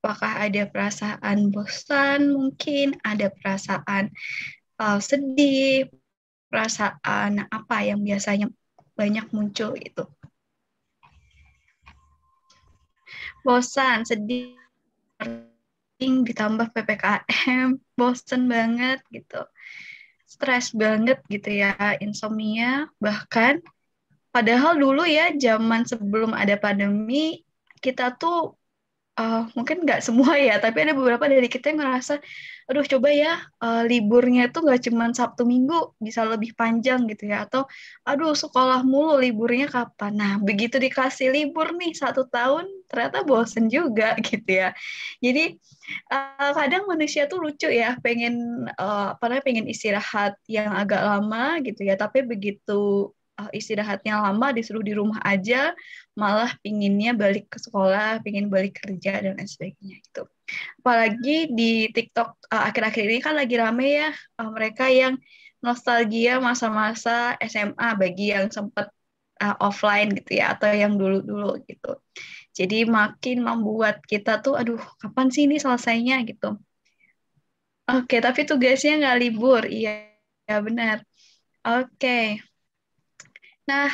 Apakah ada perasaan bosan mungkin, ada perasaan sedih, perasaan apa yang biasanya banyak muncul itu? Bosan, sedih, ditambah PPKM, bosan banget gitu. Stres banget gitu ya, insomnia, bahkan padahal dulu ya zaman sebelum ada pandemi, kita tuh mungkin nggak semua ya, tapi ada beberapa dari kita yang ngerasa, aduh coba ya liburnya tuh nggak cuma Sabtu Minggu, bisa lebih panjang gitu ya, atau aduh sekolah mulu liburnya kapan. Nah begitu dikasih libur nih 1 tahun, ternyata bosen juga gitu ya. Jadi kadang manusia tuh lucu ya, pengen pengen istirahat yang agak lama gitu ya, tapi begitu istirahatnya lama disuruh di rumah aja, malah pinginnya balik ke sekolah, pingin balik kerja dan lain sebagainya itu. Apalagi di TikTok akhir-akhir ini kan lagi rame ya mereka yang nostalgia masa-masa SMA bagi yang sempat offline gitu ya, atau yang dulu-dulu gitu. Jadi makin membuat kita tuh, aduh kapan sih ini selesainya gitu. Oke, tapi tugasnya nggak libur, iya ya benar. Oke. Nah,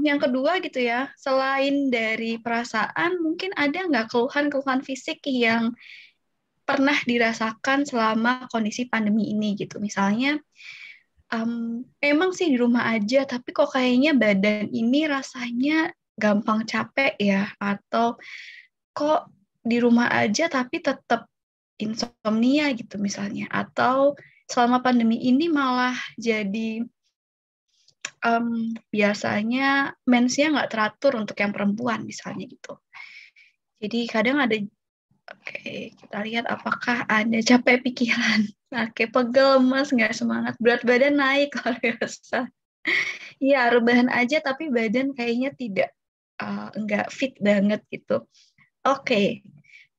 yang kedua gitu ya, selain dari perasaan, mungkin ada nggak keluhan-keluhan fisik yang pernah dirasakan selama kondisi pandemi ini gitu? Misalnya, emang sih di rumah aja, tapi kok kayaknya badan ini rasanya gampang capek ya, atau kok di rumah aja tapi tetap insomnia gitu misalnya, atau selama pandemi ini malah jadi biasanya mensnya nggak teratur untuk yang perempuan misalnya gitu. Jadi kadang ada Oke, kita lihat apakah ada capek pikiran. Oke, pegel, lemas, nggak semangat, berat badan naik, luar biasa. Iya, rebahan aja tapi badan kayaknya tidak, nggak fit banget gitu. Oke,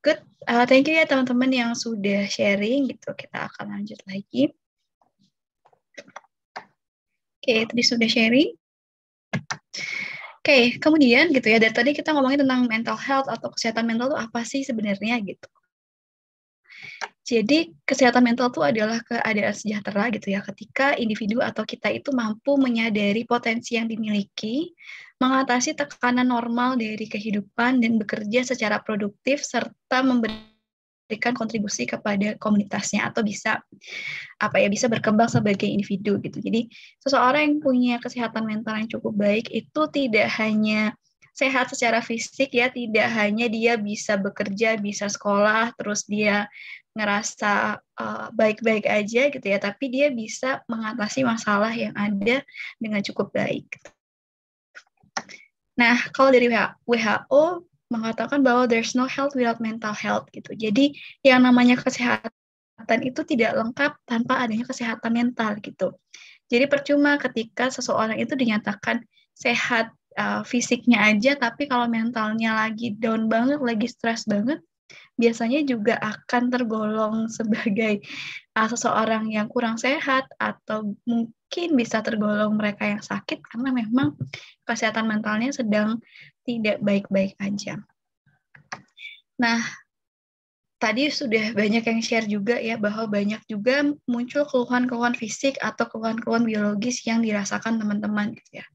good. Thank you ya teman-teman yang sudah sharing gitu. Kita akan lanjut lagi. Oke, tadi sudah sharing. Oke, kemudian gitu ya, dari tadi kita ngomongin tentang mental health atau kesehatan mental itu apa sih sebenarnya gitu. Jadi kesehatan mental itu adalah keadaan sejahtera gitu ya, ketika individu atau kita itu mampu menyadari potensi yang dimiliki, mengatasi tekanan normal dari kehidupan dan bekerja secara produktif serta memberikan kontribusi kepada komunitasnya atau bisa bisa berkembang sebagai individu gitu. Jadi seseorang yang punya kesehatan mental yang cukup baik itu tidak hanya sehat secara fisik ya, tidak hanya dia bisa bekerja, bisa sekolah, terus dia ngerasa baik-baik aja gitu ya, tapi dia bisa mengatasi masalah yang ada dengan cukup baik. Nah, kalau dari WHO mengatakan bahwa there's no health without mental health gitu. Jadi yang namanya kesehatan itu tidak lengkap tanpa adanya kesehatan mental gitu. Jadi percuma ketika seseorang itu dinyatakan sehat fisiknya aja, tapi kalau mentalnya lagi down banget, lagi stres banget, biasanya juga akan tergolong sebagai seseorang yang kurang sehat atau mungkin bisa tergolong mereka yang sakit karena memang kesehatan mentalnya sedang tidak baik-baik aja. Nah, tadi sudah banyak yang share juga ya bahwa banyak juga muncul keluhan-keluhan fisik atau keluhan-keluhan biologis yang dirasakan teman-teman gitu ya.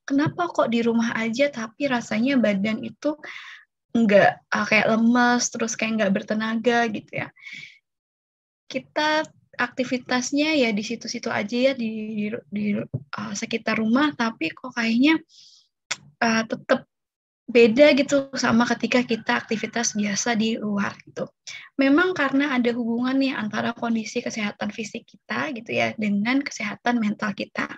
Kenapa kok di rumah aja tapi rasanya badan itu nggak kayak lemas, terus kayak nggak bertenaga gitu ya. Kita aktivitasnya ya di situ-situ aja ya di sekitar rumah, tapi kok kayaknya tetap beda gitu sama ketika kita aktivitas biasa di luar gitu. Memang karena ada hubungan nih antara kondisi kesehatan fisik kita gitu ya dengan kesehatan mental kita.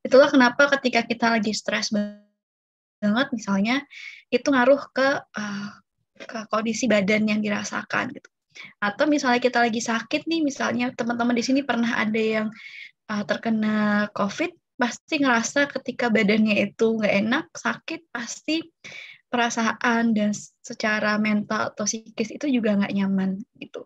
Itulah kenapa ketika kita lagi stres banget misalnya itu ngaruh ke kondisi badan yang dirasakan gitu. Atau misalnya kita lagi sakit nih, misalnya teman-teman di sini pernah ada yang terkena COVID, pasti ngerasa ketika badannya itu nggak enak, sakit, pasti perasaan dan secara mental atau psikis itu juga nggak nyaman gitu.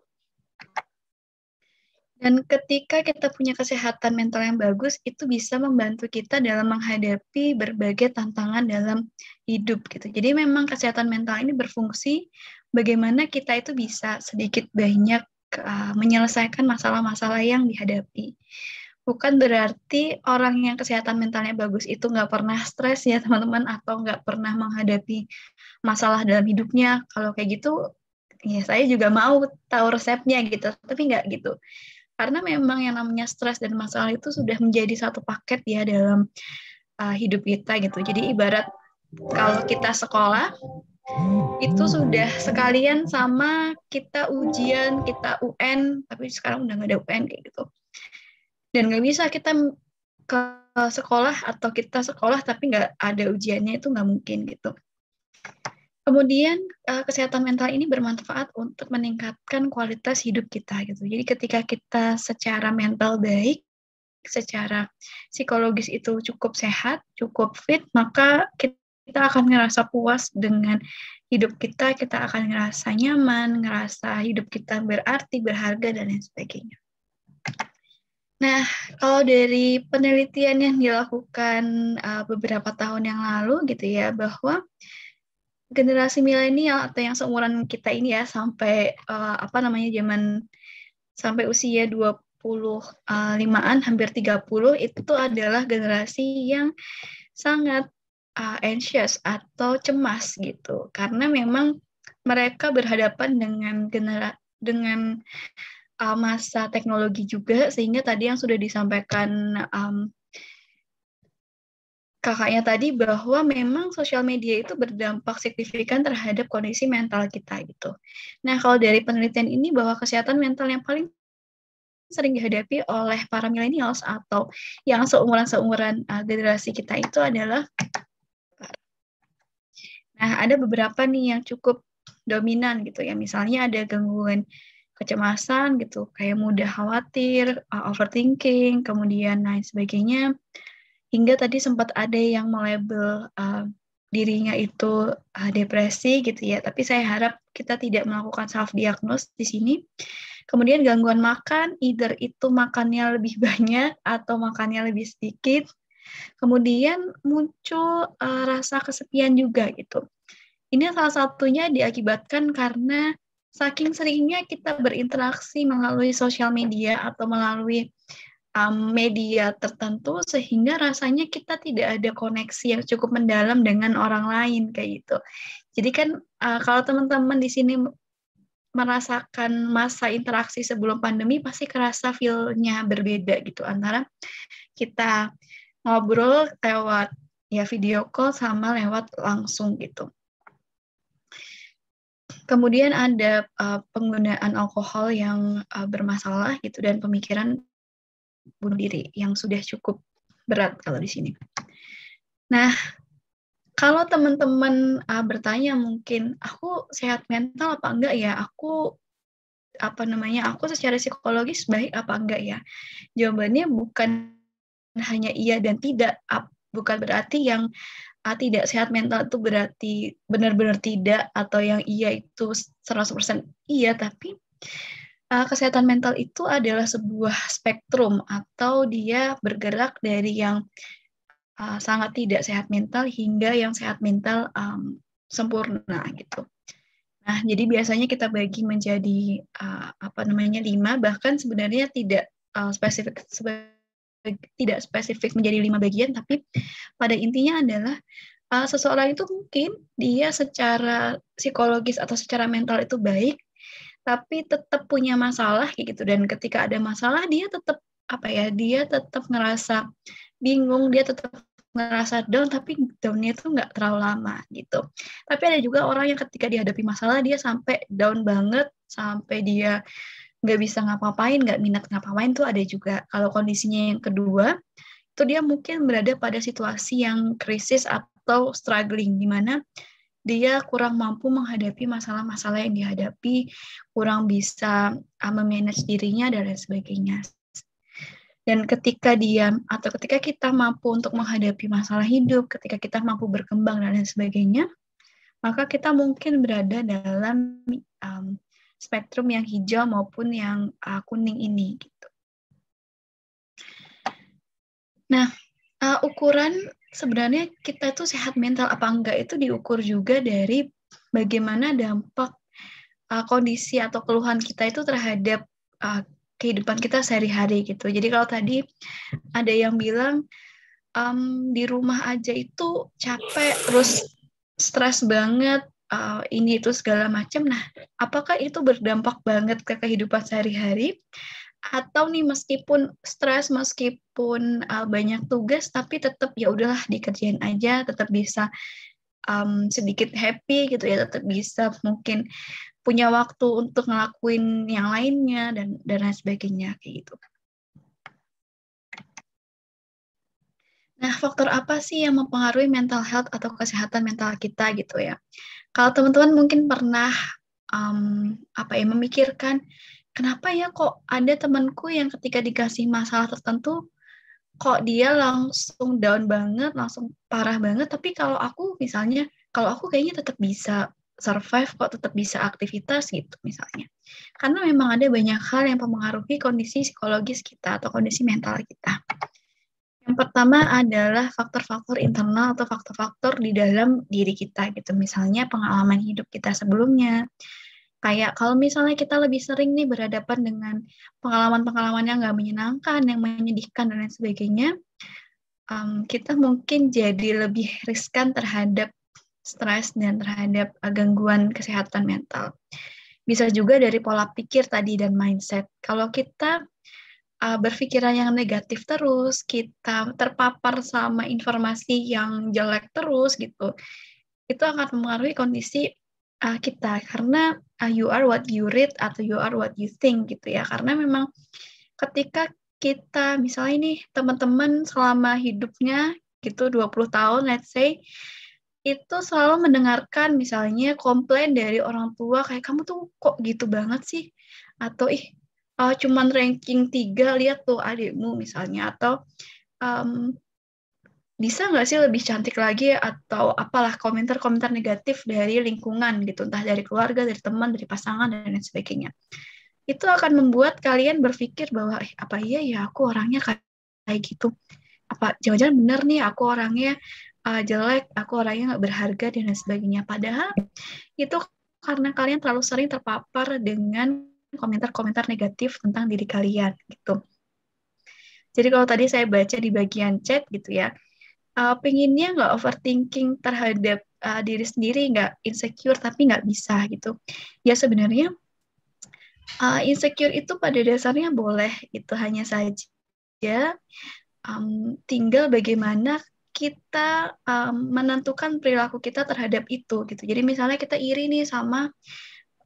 Dan ketika kita punya kesehatan mental yang bagus, itu bisa membantu kita dalam menghadapi berbagai tantangan dalam hidup gitu. Jadi memang kesehatan mental ini berfungsi bagaimana kita itu bisa sedikit banyak menyelesaikan masalah-masalah yang dihadapi. Bukan berarti orang yang kesehatan mentalnya bagus itu nggak pernah stres ya teman-teman, atau nggak pernah menghadapi masalah dalam hidupnya. Kalau kayak gitu, ya saya juga mau tahu resepnya gitu, tapi nggak gitu. Karena memang yang namanya stres dan masalah itu sudah menjadi satu paket ya dalam hidup kita gitu. Jadi ibarat kalau kita sekolah, itu sudah sekalian sama kita ujian, kita UN, tapi sekarang udah nggak ada UN kayak gitu. Dan nggak bisa kita ke sekolah atau kita sekolah tapi nggak ada ujiannya, itu nggak mungkin gitu. Kemudian kesehatan mental ini bermanfaat untuk meningkatkan kualitas hidup kita gitu. Jadi ketika kita secara mental baik, secara psikologis itu cukup sehat, cukup fit, maka kita akan ngerasa puas dengan hidup kita akan ngerasa nyaman, ngerasa hidup kita berarti, berharga, dan lain sebagainya. Nah, kalau dari penelitian yang dilakukan beberapa tahun yang lalu gitu ya, bahwa generasi milenial atau yang seumuran kita ini ya sampai sampai usia 25-an hampir 30 itu adalah generasi yang sangat anxious atau cemas gitu. Karena memang mereka berhadapan dengan masa teknologi juga, sehingga tadi yang sudah disampaikan kakaknya tadi bahwa memang sosial media itu berdampak signifikan terhadap kondisi mental kita gitu. Nah, kalau dari penelitian ini bahwa kesehatan mental yang paling sering dihadapi oleh para millennials atau yang seumuran generasi kita itu adalah, nah ada beberapa nih yang cukup dominan gitu ya. Misalnya ada gangguan kecemasan gitu, kayak mudah khawatir, overthinking, kemudian lain sebagainya. Hingga tadi sempat ada yang melabel dirinya itu depresi gitu ya. Tapi saya harap kita tidak melakukan self-diagnose di sini. Kemudian gangguan makan, either itu makannya lebih banyak atau makannya lebih sedikit. Kemudian muncul rasa kesepian juga gitu. Ini salah satunya diakibatkan karena saking seringnya kita berinteraksi melalui sosial media atau melalui media tertentu, sehingga rasanya kita tidak ada koneksi yang cukup mendalam dengan orang lain kayak gitu. Jadi kan kalau teman-teman di sini merasakan masa interaksi sebelum pandemi, pasti kerasa feel-nya berbeda gitu antara kita ngobrol lewat ya video call sama lewat langsung gitu. Kemudian ada penggunaan alkohol yang bermasalah gitu dan pemikiran bunuh diri yang sudah cukup berat kalau di sini. Nah, kalau teman-teman bertanya mungkin aku sehat mental apa enggak ya? Aku secara psikologis baik apa enggak ya? Jawabannya bukan hanya iya dan tidak. Bukan berarti yang tidak sehat mental itu berarti benar-benar tidak, atau yang iya itu 100% iya, tapi kesehatan mental itu adalah sebuah spektrum atau dia bergerak dari yang sangat tidak sehat mental hingga yang sehat mental sempurna gitu. Nah, jadi biasanya kita bagi menjadi 5, bahkan sebenarnya tidak spesifik menjadi 5 bagian, tapi pada intinya adalah seseorang itu mungkin dia secara psikologis atau secara mental itu baik, tapi tetap punya masalah gitu, dan ketika ada masalah dia tetap ngerasa bingung, dia tetap ngerasa down, tapi down-nya itu nggak terlalu lama gitu. Tapi ada juga orang yang ketika dihadapi masalah dia sampai down banget, sampai dia nggak bisa ngapa-ngapain, nggak minat ngapa-ngapain tuh ada juga. Kalau kondisinya yang kedua, itu dia mungkin berada pada situasi yang krisis atau struggling, di mana dia kurang mampu menghadapi masalah-masalah yang dihadapi, kurang bisa memanage dirinya, dan lain sebagainya. Dan ketika kita mampu untuk menghadapi masalah hidup, ketika kita mampu berkembang, dan lain sebagainya, maka kita mungkin berada dalam spektrum yang hijau maupun yang kuning ini. Gitu. Nah, ukuran sebenarnya kita itu sehat mental apa enggak itu diukur juga dari bagaimana dampak kondisi atau keluhan kita itu terhadap kehidupan kita sehari-hari gitu. Jadi kalau tadi ada yang bilang di rumah aja itu capek, terus stres banget, ini itu segala macam. Nah, apakah itu berdampak banget ke kehidupan sehari-hari? Atau nih meskipun stres, meskipun banyak tugas, tapi tetap ya udahlah dikerjain aja, tetap bisa sedikit happy gitu ya, tetap bisa mungkin punya waktu untuk ngelakuin yang lainnya dan lain sebagainya kayak gitu. Nah, faktor apa sih yang mempengaruhi mental health atau kesehatan mental kita gitu ya? Kalau teman-teman mungkin pernah memikirkan, kenapa ya kok ada temanku yang ketika dikasih masalah tertentu, kok dia langsung down banget, langsung parah banget, tapi kalau aku kayaknya tetap bisa survive kok, tetap bisa aktivitas gitu misalnya. Karena memang ada banyak hal yang mempengaruhi kondisi psikologis kita atau kondisi mental kita. Yang pertama adalah faktor-faktor internal atau faktor-faktor di dalam diri kita gitu. Misalnya pengalaman hidup kita sebelumnya. Kayak kalau misalnya kita lebih sering nih berhadapan dengan pengalaman-pengalaman yang nggak menyenangkan, yang menyedihkan, dan lain sebagainya, kita mungkin jadi lebih riskan terhadap stres dan terhadap gangguan kesehatan mental. Bisa juga dari pola pikir tadi dan mindset. Kalau kita berpikiran yang negatif terus, kita terpapar sama informasi yang jelek terus gitu, itu akan mempengaruhi kondisi kita, karena you are what you read atau you are what you think gitu ya. Karena memang ketika kita misalnya nih teman-teman selama hidupnya gitu 20 tahun let's say, itu selalu mendengarkan misalnya komplain dari orang tua kayak kamu tuh kok gitu banget sih, atau cuman ranking 3, lihat tuh adikmu misalnya, atau bisa nggak sih lebih cantik lagi, atau apalah komentar-komentar negatif dari lingkungan gitu, entah dari keluarga, dari teman, dari pasangan, dan lain sebagainya. Itu akan membuat kalian berpikir bahwa apa iya ya aku orangnya kayak gitu, apa jangan-jangan benar nih aku orangnya jelek, aku orangnya nggak berharga, dan lain sebagainya. Padahal itu karena kalian terlalu sering terpapar dengan komentar-komentar negatif tentang diri kalian gitu. Jadi kalau tadi saya baca di bagian chat gitu ya, pengennya nggak overthinking terhadap diri sendiri, nggak insecure, tapi nggak bisa gitu. Ya sebenarnya insecure itu pada dasarnya boleh, itu hanya saja tinggal bagaimana kita menentukan perilaku kita terhadap itu gitu. Jadi misalnya kita iri nih sama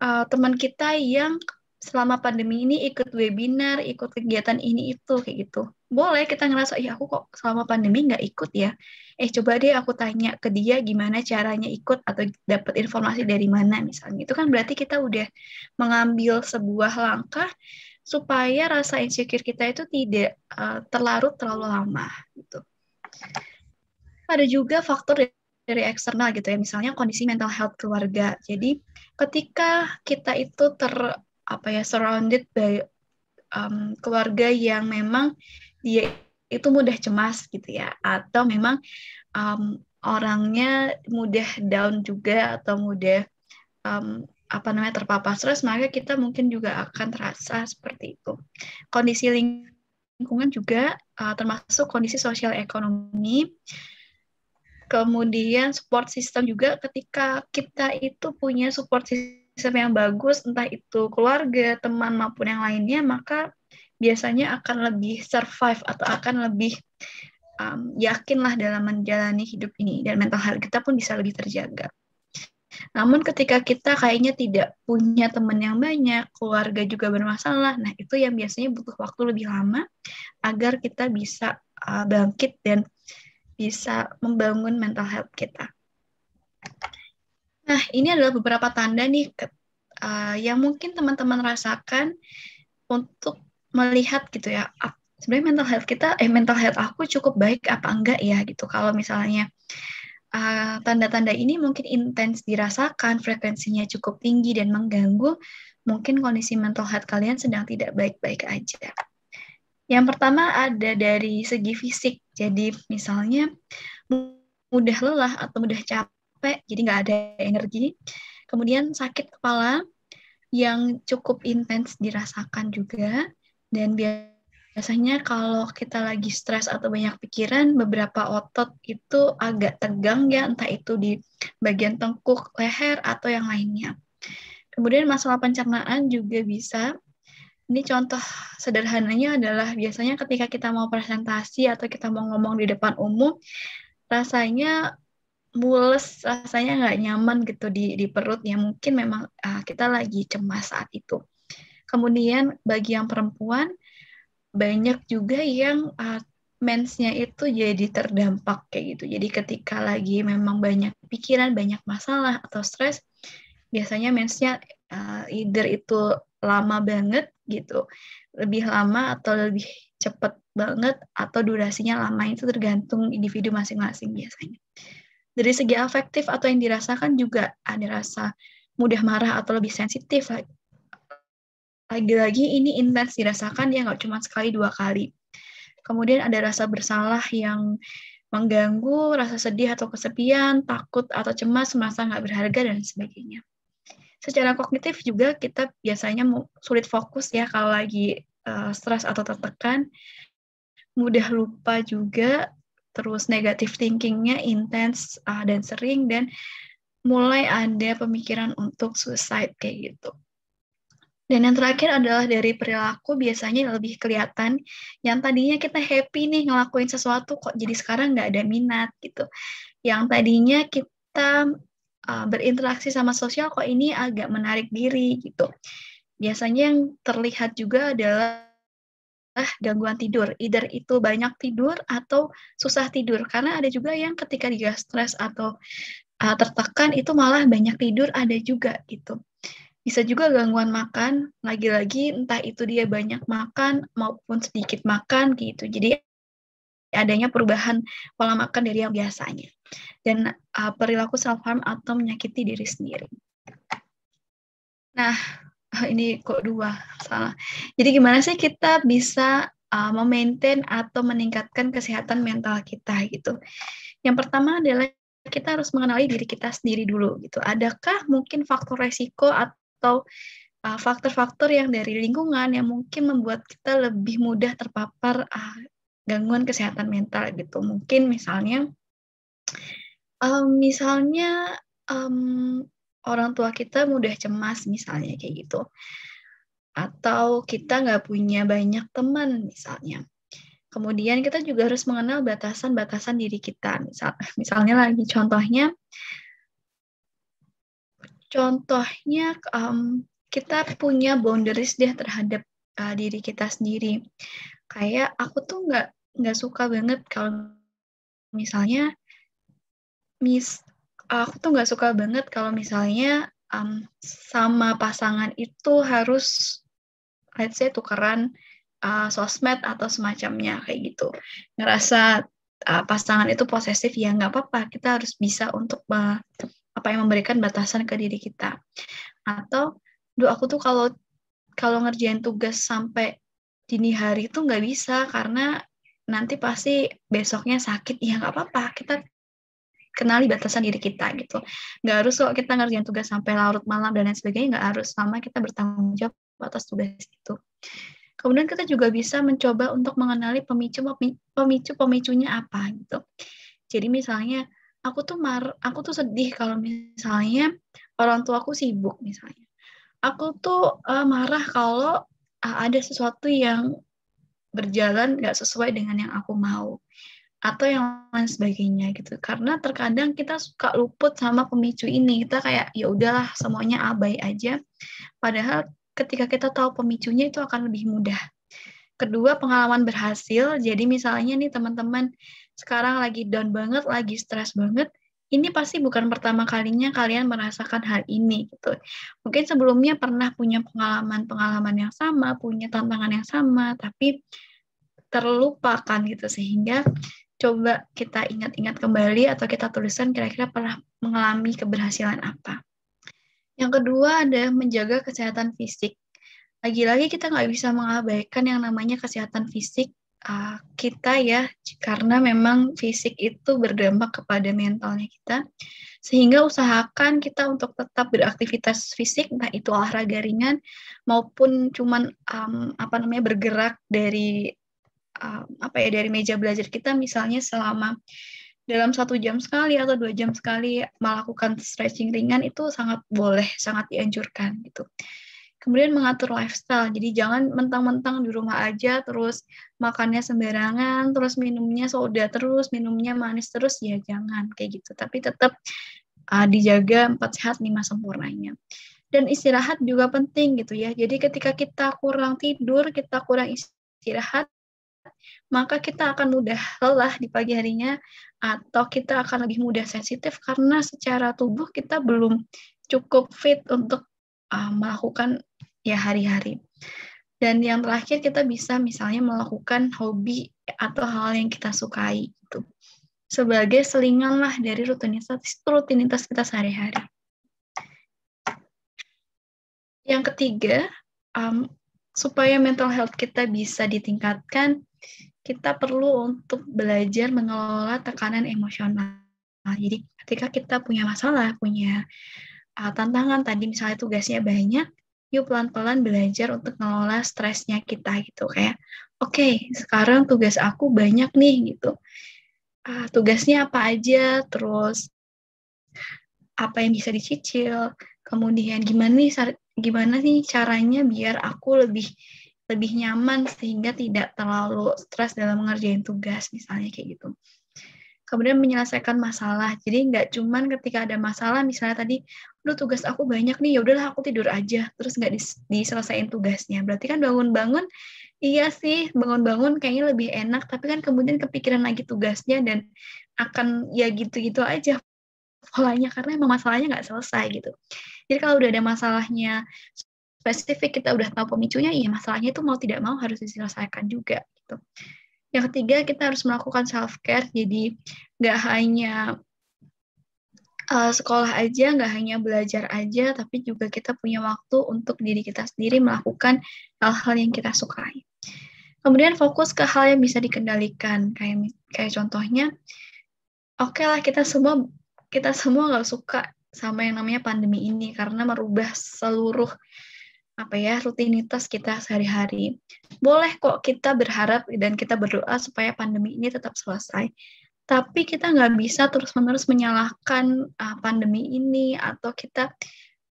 teman kita yang selama pandemi ini ikut webinar, ikut kegiatan ini itu kayak gitu. Boleh kita ngerasa ya aku kok selama pandemi nggak ikut ya. Coba deh aku tanya ke dia gimana caranya ikut atau dapat informasi dari mana misalnya. Itu kan berarti kita udah mengambil sebuah langkah supaya rasa insecure kita itu tidak terlarut terlalu lama gitu. Ada juga faktor dari eksternal gitu ya, misalnya kondisi mental health keluarga. Jadi ketika kita itu surrounded by keluarga yang memang dia itu mudah cemas gitu ya, atau memang orangnya mudah down juga, atau mudah terpapar stres, maka kita mungkin juga akan terasa seperti itu. Kondisi lingkungan juga termasuk kondisi sosial ekonomi. Kemudian support system juga, ketika kita itu punya support system yang bagus, entah itu keluarga, teman, maupun yang lainnya, maka biasanya akan lebih survive atau akan lebih yakinlah dalam menjalani hidup ini, dan mental health kita pun bisa lebih terjaga. Namun ketika kita kayaknya tidak punya teman yang banyak, keluarga juga bermasalah, nah itu yang biasanya butuh waktu lebih lama agar kita bisa bangkit dan bisa membangun mental health kita. Nah, ini adalah beberapa tanda nih yang mungkin teman-teman rasakan untuk melihat gitu ya, sebenarnya mental health aku cukup baik apa enggak ya gitu. Kalau misalnya tanda-tanda ini mungkin intens dirasakan, frekuensinya cukup tinggi dan mengganggu, mungkin kondisi mental health kalian sedang tidak baik-baik aja. Yang pertama ada dari segi fisik. Jadi misalnya mudah lelah atau mudah capek, jadi nggak ada energi. Kemudian sakit kepala yang cukup intens dirasakan juga. Dan biasanya kalau kita lagi stres atau banyak pikiran, beberapa otot itu agak tegang ya, entah itu di bagian tengkuk, leher, atau yang lainnya. Kemudian masalah pencernaan juga bisa. Ini contoh sederhananya adalah biasanya ketika kita mau presentasi atau kita mau ngomong di depan umum, rasanya mules, rasanya nggak nyaman gitu di perut, ya mungkin memang kita lagi cemas saat itu. Kemudian bagi yang perempuan, banyak juga yang mensnya itu jadi terdampak kayak gitu. Jadi ketika lagi memang banyak pikiran, banyak masalah atau stres, biasanya mensnya either itu lama banget gitu, lebih lama atau lebih cepat banget, atau durasinya lama, itu tergantung individu masing-masing biasanya. Dari segi afektif atau yang dirasakan juga ada rasa mudah marah atau lebih sensitif. Lagi-lagi ini intens dirasakan ya, nggak cuma sekali 2 kali. Kemudian ada rasa bersalah yang mengganggu, rasa sedih atau kesepian, takut atau cemas, merasa nggak berharga, dan sebagainya. Secara kognitif juga kita biasanya sulit fokus ya kalau lagi stres atau tertekan, mudah lupa juga, terus negative thinking-nya intens dan sering, dan mulai ada pemikiran untuk suicide kayak gitu. Dan yang terakhir adalah dari perilaku, biasanya lebih kelihatan yang tadinya kita happy nih ngelakuin sesuatu, kok jadi sekarang nggak ada minat gitu. Yang tadinya kita berinteraksi sama sosial, kok ini agak menarik diri gitu. Biasanya yang terlihat juga adalah gangguan tidur, either itu banyak tidur atau susah tidur, karena ada juga yang ketika dia stres atau tertekan itu malah banyak tidur ada juga gitu. Bisa juga gangguan makan, lagi-lagi entah itu dia banyak makan maupun sedikit makan gitu. Jadi adanya perubahan pola makan dari yang biasanya. Dan perilaku self-harm atau menyakiti diri sendiri. Nah, ini kok 2, salah. Jadi gimana sih kita bisa memaintain atau meningkatkan kesehatan mental kita gitu. Yang pertama adalah kita harus mengenali diri kita sendiri dulu gitu. Adakah mungkin faktor resiko atau faktor-faktor yang dari lingkungan yang mungkin membuat kita lebih mudah terpapar gangguan kesehatan mental gitu. Mungkin misalnya orang tua kita mudah cemas misalnya kayak gitu. Atau kita nggak punya banyak teman misalnya. Kemudian kita juga harus mengenal batasan-batasan diri kita. Misalnya lagi contohnya kita punya boundaries terhadap diri kita sendiri. Kayak aku tuh nggak suka banget kalau misalnya sama pasangan itu harus let's say tukeran sosmed atau semacamnya kayak gitu. Ngerasa pasangan itu posesif, ya nggak apa-apa. Kita harus bisa untuk memberikan batasan ke diri kita. Atau, aku tuh kalau ngerjain tugas sampai dini hari itu nggak bisa karena nanti pasti besoknya sakit. Ya nggak apa-apa. Kita kenali batasan diri kita gitu. Nggak harus kok kita ngerjain tugas sampai larut malam dan lain sebagainya, nggak harus, sama kita bertanggung jawab atas tugas itu. Kemudian kita juga bisa mencoba untuk mengenali pemicunya apa gitu. Jadi misalnya aku tuh sedih kalau misalnya orang tuaku sibuk misalnya. Aku tuh marah kalau ada sesuatu yang berjalan nggak sesuai dengan yang aku mau atau yang lain sebagainya gitu. Karena terkadang kita suka luput sama pemicu ini. Kita kayak ya udahlah semuanya abai aja. Padahal ketika kita tahu pemicunya itu akan lebih mudah. Kedua, pengalaman berhasil. Jadi misalnya nih teman-teman sekarang lagi down banget, lagi stres banget, ini pasti bukan pertama kalinya kalian merasakan hal ini gitu. Mungkin sebelumnya pernah punya pengalaman yang sama, punya tantangan yang sama, tapi terlupakan gitu. Sehingga coba kita ingat-ingat kembali atau kita tuliskan kira-kira pernah mengalami keberhasilan apa. Yang kedua ada menjaga kesehatan fisik. Lagi-lagi kita nggak bisa mengabaikan yang namanya kesehatan fisik kita ya, karena memang fisik itu berdampak kepada mentalnya kita. Sehingga usahakan kita untuk tetap beraktivitas fisik, entah itu olahraga ringan maupun cuman bergerak dari dari meja belajar kita, misalnya selama dalam 1 jam sekali atau 2 jam sekali melakukan stretching ringan itu sangat dianjurkan gitu. Kemudian mengatur lifestyle, jadi jangan mentang-mentang di rumah aja terus makannya sembarangan, terus minumnya soda terus, minumnya manis terus, ya jangan kayak gitu. Tapi tetap dijaga 4 sehat 5 sempurnanya. Dan istirahat juga penting gitu ya. Jadi ketika kita kurang tidur, kita kurang istirahat, maka kita akan mudah lelah di pagi harinya, atau kita akan lebih mudah sensitif karena secara tubuh kita belum cukup fit untuk melakukan ya hari-hari. Dan yang terakhir kita bisa misalnya melakukan hobi atau hal yang kita sukai gitu, sebagai selingan lah dari rutinitas kita sehari-hari. Yang ketiga, supaya mental health kita bisa ditingkatkan, kita perlu untuk belajar mengelola tekanan emosional. Jadi ketika kita punya masalah, punya tantangan tadi, misalnya tugasnya banyak, yuk pelan-pelan belajar untuk mengelola stresnya kita gitu. Kayak, oke, sekarang tugas aku banyak nih gitu. Tugasnya apa aja, terus apa yang bisa dicicil, kemudian gimana nih caranya biar aku lebih nyaman sehingga tidak terlalu stres dalam mengerjain tugas, misalnya kayak gitu. Kemudian menyelesaikan masalah. Jadi nggak cuman ketika ada masalah, misalnya tadi, tugas aku banyak nih, ya udahlah aku tidur aja, terus nggak diselesain tugasnya. Berarti kan bangun-bangun, iya sih, bangun-bangun kayaknya lebih enak, tapi kan kemudian kepikiran lagi tugasnya dan akan ya gitu-gitu aja polanya, karena emang masalahnya nggak selesai gitu. Jadi kalau udah ada masalahnya spesifik, kita udah tahu pemicunya, iya masalahnya itu mau tidak mau harus diselesaikan juga gitu. Yang ketiga, kita harus melakukan self-care, jadi nggak hanya sekolah aja, nggak hanya belajar aja, tapi juga kita punya waktu untuk diri kita sendiri melakukan hal-hal yang kita sukai. Kemudian fokus ke hal yang bisa dikendalikan, kayak contohnya, oke lah kita semua nggak suka sama yang namanya pandemi ini karena merubah seluruh rutinitas kita sehari-hari. Boleh kok kita berharap dan kita berdoa supaya pandemi ini tetap selesai. Tapi kita nggak bisa terus-menerus menyalahkan pandemi ini, atau kita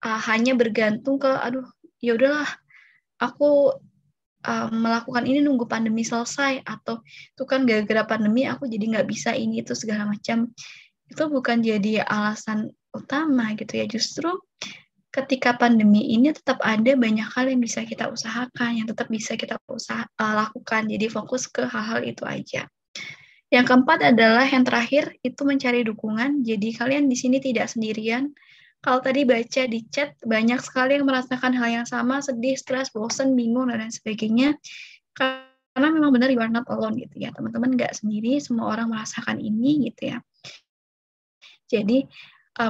hanya bergantung ke, ya udahlah, aku melakukan ini nunggu pandemi selesai, atau itu kan gara-gara pandemi aku jadi nggak bisa ini itu segala macam. Itu bukan jadi alasan utama gitu ya. Justru ketika pandemi ini tetap ada banyak hal yang bisa kita usahakan, yang tetap bisa kita lakukan. Jadi fokus ke hal-hal itu aja. Yang keempat adalah yang terakhir, itu mencari dukungan. Jadi kalian di sini tidak sendirian. Kalau tadi baca di chat, banyak sekali yang merasakan hal yang sama, sedih, stres, bosan, bingung, dan lain sebagainya. Karena memang benar you are not alone gitu ya. Teman-teman nggak sendiri, semua orang merasakan ini gitu ya. Jadi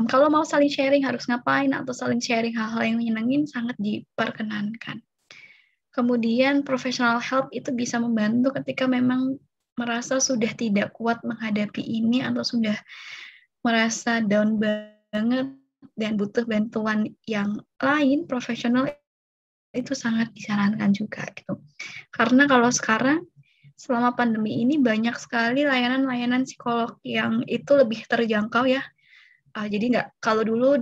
kalau mau saling sharing harus ngapain, atau saling sharing hal-hal yang menyenangin, sangat diperkenankan. Kemudian professional help itu bisa membantu ketika memang merasa sudah tidak kuat menghadapi ini, atau sudah merasa down banget dan butuh bantuan yang lain, profesional itu sangat disarankan juga gitu. Karena kalau sekarang selama pandemi ini banyak sekali layanan-layanan psikolog yang itu lebih terjangkau ya. Jadi kalau dulu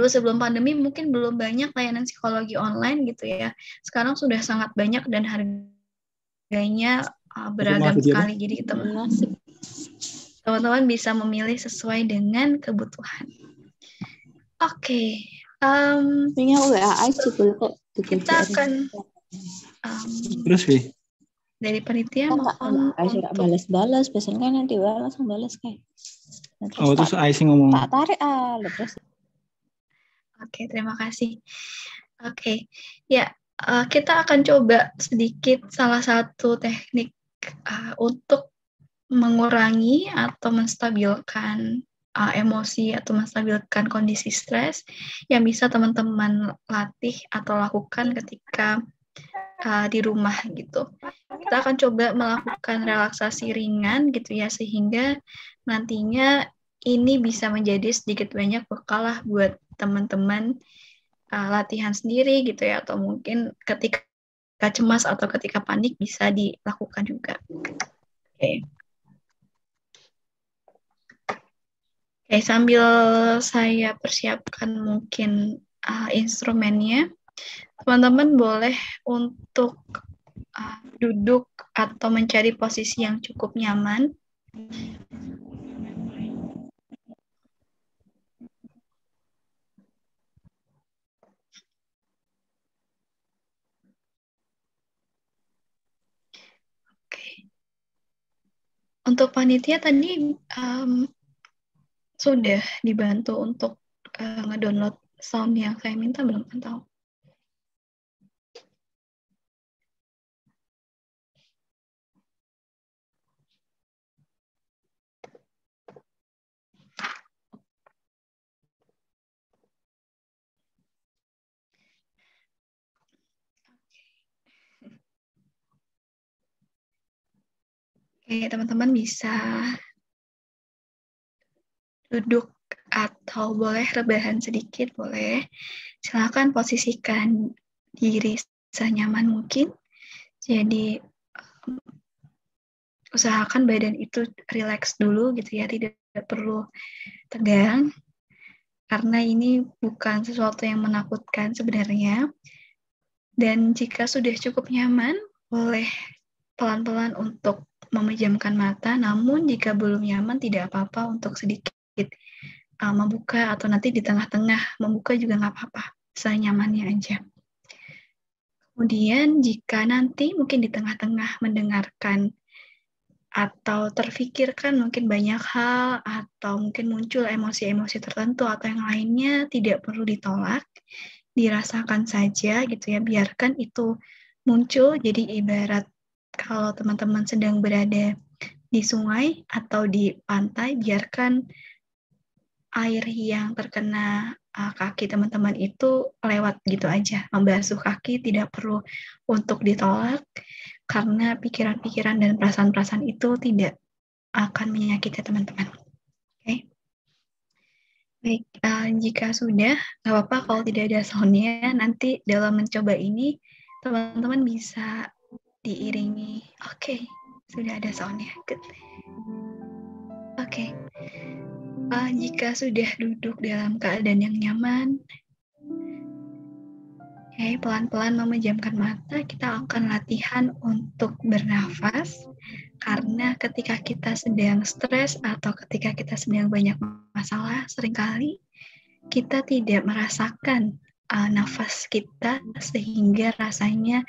sebelum pandemi mungkin belum banyak layanan psikologi online gitu ya. Sekarang sudah sangat banyak dan harganya beragam sekali. Jadi teman-teman bisa memilih sesuai dengan kebutuhan. Oke. Kita akan terus Vi. Dari panitia mohon balas biasanya kan nanti langsung balas kayak. Terus Aisyah ngomong. Tak tarik terus. Oke, terima kasih. Oke. Ya, kita akan coba sedikit salah satu teknik untuk mengurangi atau menstabilkan emosi atau menstabilkan kondisi stres yang bisa teman-teman latih atau lakukan ketika di rumah gitu. Kita akan coba melakukan relaksasi ringan gitu ya, sehingga nantinya ini bisa menjadi sedikit banyak bekal lah buat teman-teman latihan sendiri gitu ya, atau mungkin ketika cemas atau ketika panik bisa dilakukan juga. Oke. Oke, sambil saya persiapkan mungkin instrumennya, teman-teman boleh untuk duduk atau mencari posisi yang cukup nyaman. Oke. Untuk panitia tadi sudah dibantu untuk ngedownload sound yang saya minta belum tahu. Oke, teman-teman bisa duduk atau boleh rebahan sedikit, boleh. Silakan posisikan diri senyaman mungkin. Jadi usahakan badan itu rileks dulu gitu ya, tidak perlu tegang. Karena ini bukan sesuatu yang menakutkan sebenarnya. Dan jika sudah cukup nyaman, boleh pelan-pelan untuk memejamkan mata. Namun jika belum nyaman, tidak apa-apa untuk sedikit membuka, atau nanti di tengah-tengah membuka juga nggak apa-apa, senyamannya aja. Kemudian jika nanti mungkin di tengah-tengah mendengarkan atau terfikirkan mungkin banyak hal, atau mungkin muncul emosi-emosi tertentu atau yang lainnya, tidak perlu ditolak, dirasakan saja gitu ya, biarkan itu muncul. Jadi ibarat kalau teman-teman sedang berada di sungai atau di pantai, biarkan air yang terkena kaki teman-teman itu lewat gitu aja, membasuh kaki, tidak perlu untuk ditolak, karena pikiran-pikiran dan perasaan-perasaan itu tidak akan menyakiti teman-teman. Oke. Baik, jika sudah, nggak apa-apa kalau tidak ada soundnya, nanti dalam mencoba ini, teman-teman bisa diiringi. Oke, sudah ada soundnya. Good. Oke. Jika sudah duduk dalam keadaan yang nyaman, pelan-pelan memejamkan mata, kita akan latihan untuk bernafas, karena ketika kita sedang stres atau ketika kita sedang banyak masalah, seringkali kita tidak merasakan nafas kita, sehingga rasanya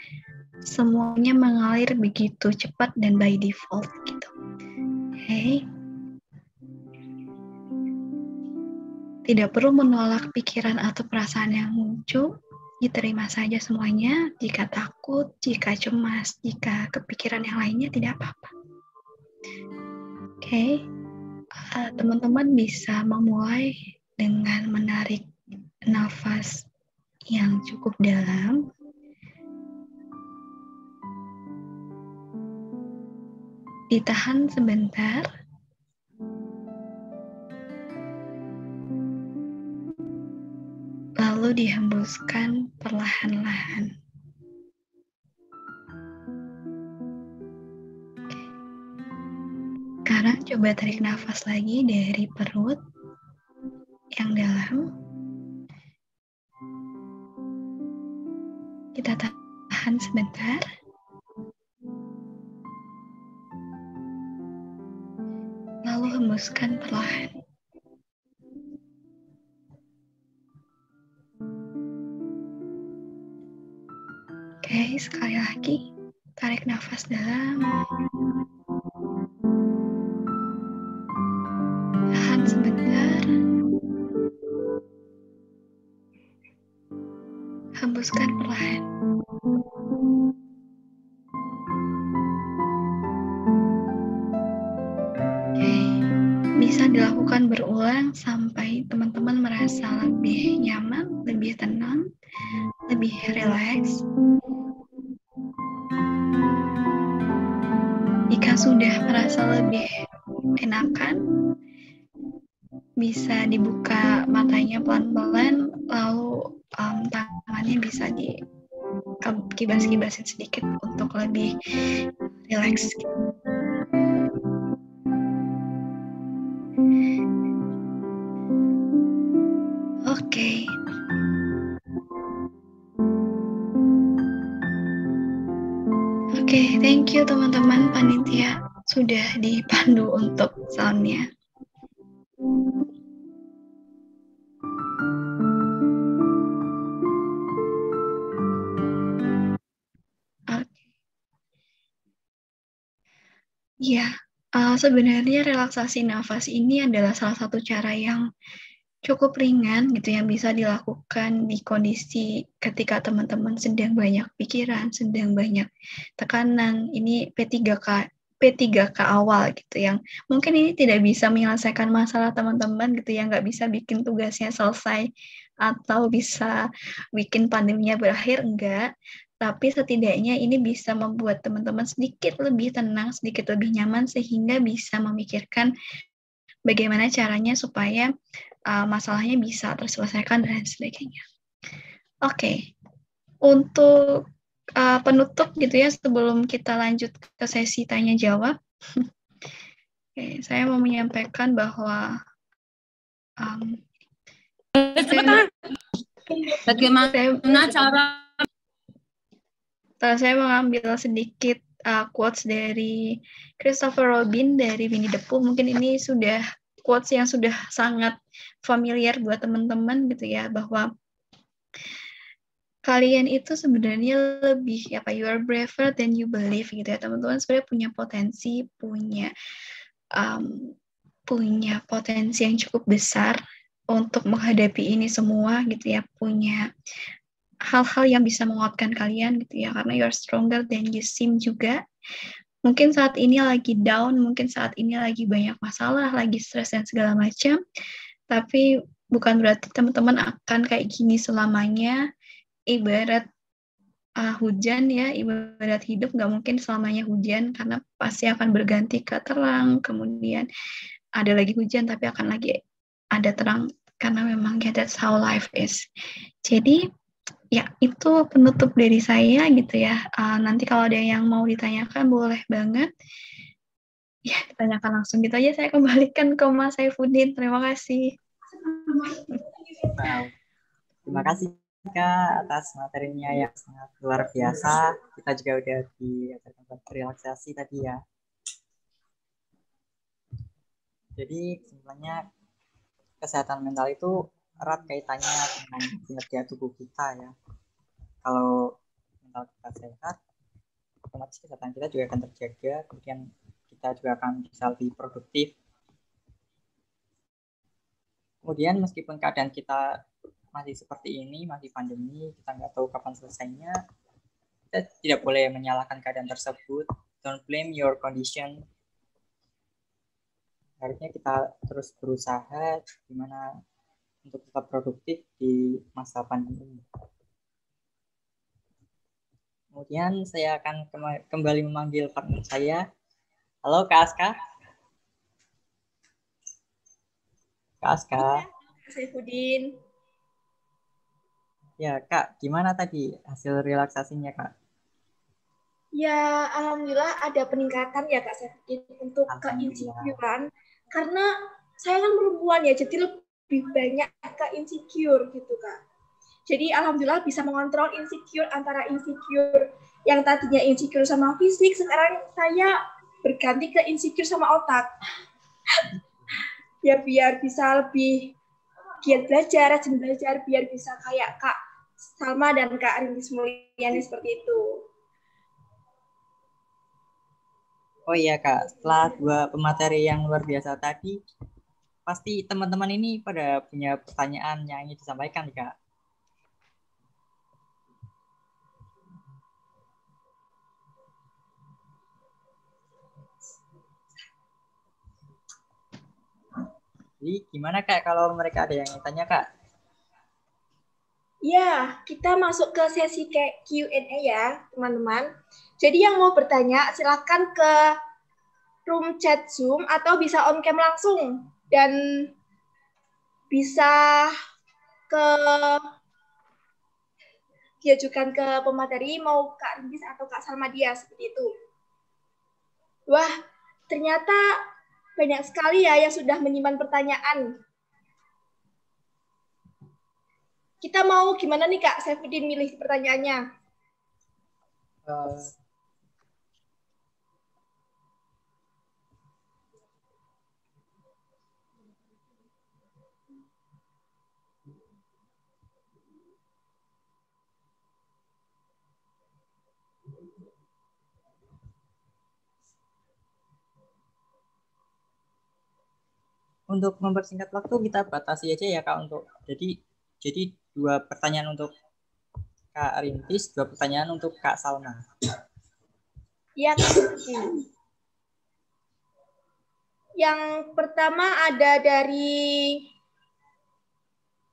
semuanya mengalir begitu cepat dan by default gitu. Tidak perlu menolak pikiran atau perasaan yang muncul, diterima saja semuanya. Jika takut, jika cemas, jika kepikiran yang lainnya, tidak apa-apa. Oke, teman-teman bisa memulai dengan menarik nafas yang cukup dalam. Ditahan sebentar. Lalu dihembuskan perlahan-lahan. Sekarang coba tarik nafas lagi dari perut yang dalam. Kita tahan sebentar. Lalu hembuskan perlahan. Oke, sekali lagi, tarik nafas dalam. Tahan sebentar. Hembuskan perlahan. Oke, bisa dilakukan berulang sampai teman-teman merasa lebih nyaman, lebih tenang, lebih rileks. Jika sudah merasa lebih enakan, bisa dibuka matanya pelan-pelan, lalu tangannya bisa dikibas-kibasin sedikit untuk lebih rileks. Oke. Oke, thank you teman-teman panitia sudah dipandu untuk soundnya. Ya, sebenarnya relaksasi nafas ini adalah salah satu cara yang cukup ringan gitu yang bisa dilakukan di kondisi ketika teman-teman sedang banyak pikiran, sedang banyak tekanan. Ini P3K awal gitu yang mungkin ini tidak bisa menyelesaikan masalah teman-teman gitu ya, nggak bisa bikin tugasnya selesai atau bisa bikin pandeminya berakhir, enggak. Tapi setidaknya ini bisa membuat teman-teman sedikit lebih tenang, sedikit lebih nyaman, sehingga bisa memikirkan bagaimana caranya supaya masalahnya bisa terselesaikan dan sebagainya. Oke. Untuk penutup gitu ya, sebelum kita lanjut ke sesi tanya-jawab, saya mau menyampaikan bahwa bagaimana cara saya mengambil sedikit quotes dari Christopher Robin dari Winnie the Pooh. Mungkin ini sudah quotes yang sudah sangat familiar buat teman-teman gitu ya, bahwa kalian itu sebenarnya lebih you are braver than you believe gitu ya teman-teman. Sebenarnya punya potensi, punya potensi yang cukup besar untuk menghadapi ini semua gitu ya, punya hal-hal yang bisa menguatkan kalian gitu ya, karena you are stronger than you seem juga. Mungkin saat ini lagi down, mungkin saat ini lagi banyak masalah, lagi stres dan segala macam, tapi bukan berarti teman-teman akan kayak gini selamanya. Ibarat hujan ya, ibarat hidup nggak mungkin selamanya hujan, karena pasti akan berganti ke terang, kemudian ada lagi hujan, tapi akan lagi ada terang, karena memang that's how life is. Jadi ya itu penutup dari saya gitu ya. Nanti kalau ada yang mau ditanyakan boleh banget. Ya ditanyakan langsung gitu aja. Saya kembalikan ke Mas Saifuddin. Terima kasih. Wow. Terima kasih Kak atas materinya yang sangat luar biasa. Kita juga udah diajarkan relaksasi tadi ya. Jadi sebenarnya kesehatan mental itu erat kaitannya dengan kinerja tubuh kita ya. Kalau mental kita sehat, otomatis kesehatan kita juga akan terjaga, kemudian kita juga akan bisa lebih produktif. Kemudian meskipun keadaan kita masih seperti ini, masih pandemi, kita nggak tahu kapan selesainya, kita tidak boleh menyalahkan keadaan tersebut. Don't blame your condition. Harusnya kita terus berusaha gimana untuk tetap produktif di masa pandemi. Kemudian saya akan kembali memanggil partner saya. Halo Kak Aska. Kak Aska. Saifuddin. Ya Kak, gimana tadi hasil relaksasinya Kak? Ya, alhamdulillah ada peningkatan ya Kak Saifuddin untuk keinsecurean. Karena saya kan perempuan ya, jadi lebih banyak ke-insecure gitu Kak. Jadi alhamdulillah bisa mengontrol insecure antara insecure yang tadinya insecure sama fisik, sekarang saya berganti ke insecure sama otak. Ya biar bisa lebih giat belajar, rajin belajar, biar bisa kayak Kak Salma dan Kak Rintis Mulyani seperti itu. Oh iya Kak, setelah 2 pemateri yang luar biasa tadi, pasti teman-teman ini pada punya pertanyaan yang ingin disampaikan Kak. Jadi gimana Kak kalau mereka ada yang ingin tanya Kak? Ya, kita masuk ke sesi Q&A ya, teman-teman. Jadi yang mau bertanya, silakan ke room chat Zoom atau bisa on cam langsung. Dan bisa diajukan ke pemateri, mau Kak Rintis atau Kak Salmadia, seperti itu. Wah, ternyata banyak sekali ya yang sudah menyimpan pertanyaan. Kita mau gimana nih Kak Saifuddin milih pertanyaannya? Untuk mempersingkat waktu kita batasi aja ya Kak untuk jadi 2 pertanyaan untuk Kak Rintis, 2 pertanyaan untuk Kak Salma. Iya Kak. Yang pertama ada dari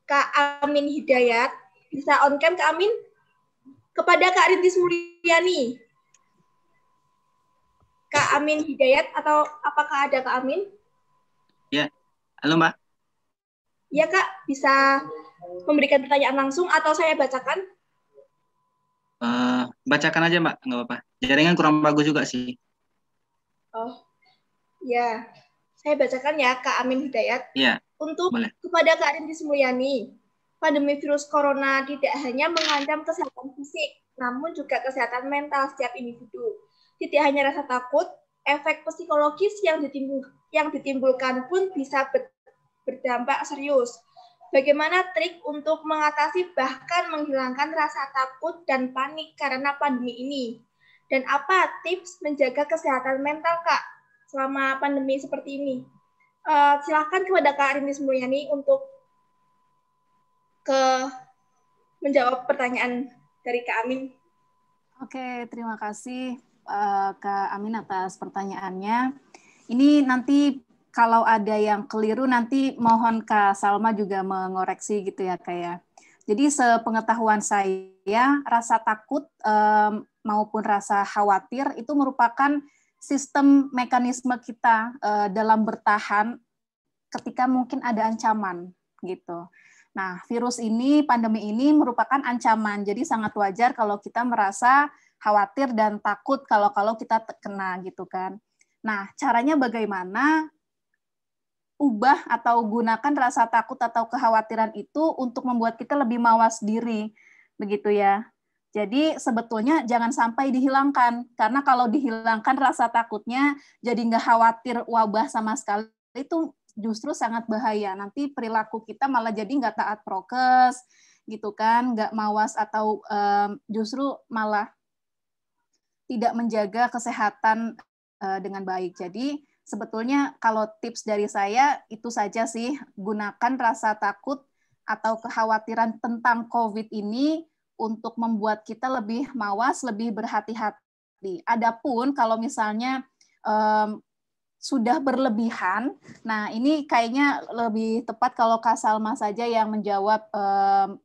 Kak Amin Hidayat. Bisa on cam Kak Amin? Kepada Kak Rintis Mulyani. Kak Amin Hidayat atau apakah ada Kak Amin? Ya, halo Mbak. Iya Kak, bisa memberikan pertanyaan langsung atau saya bacakan? Bacakan aja Mbak, nggak apa-apa. Jaringan kurang bagus juga sih. Oh, ya. Saya bacakan ya Kak Amin Hidayat. Iya. Untuk boleh. Kepada Kak Rintis Mulyani, pandemi virus corona tidak hanya mengancam kesehatan fisik, namun juga kesehatan mental setiap individu. Tidak hanya rasa takut, efek psikologis yang ditimbulkan pun bisa berdampak serius. Bagaimana trik untuk mengatasi bahkan menghilangkan rasa takut dan panik karena pandemi ini? Dan apa tips menjaga kesehatan mental, Kak, selama pandemi seperti ini? Silakan kepada Kak Rintis Mulyani untuk menjawab pertanyaan dari Kak Amin. Oke, terima kasih Kak Amin atas pertanyaannya. Ini nanti kalau ada yang keliru nanti mohon Kak Salma juga mengoreksi gitu ya Kak ya. Jadi sepengetahuan saya rasa takut maupun rasa khawatir itu merupakan sistem mekanisme kita dalam bertahan ketika mungkin ada ancaman gitu. Nah, virus ini, pandemi ini merupakan ancaman. Jadi sangat wajar kalau kita merasa khawatir dan takut kalau kita terkena gitu kan. Nah, caranya bagaimana ubah atau gunakan rasa takut atau kekhawatiran itu untuk membuat kita lebih mawas diri, begitu ya. Jadi sebetulnya jangan sampai dihilangkan, karena kalau dihilangkan rasa takutnya jadi nggak khawatir wabah sama sekali, itu justru sangat bahaya. Nanti perilaku kita malah jadi nggak taat prokes, gitu kan, nggak mawas atau justru malah tidak menjaga kesehatan dengan baik. Jadi sebetulnya kalau tips dari saya itu saja sih, gunakan rasa takut atau kekhawatiran tentang COVID ini untuk membuat kita lebih mawas, lebih berhati-hati. Adapun kalau misalnya sudah berlebihan, nah ini kayaknya lebih tepat kalau Kak Salma saja yang menjawab,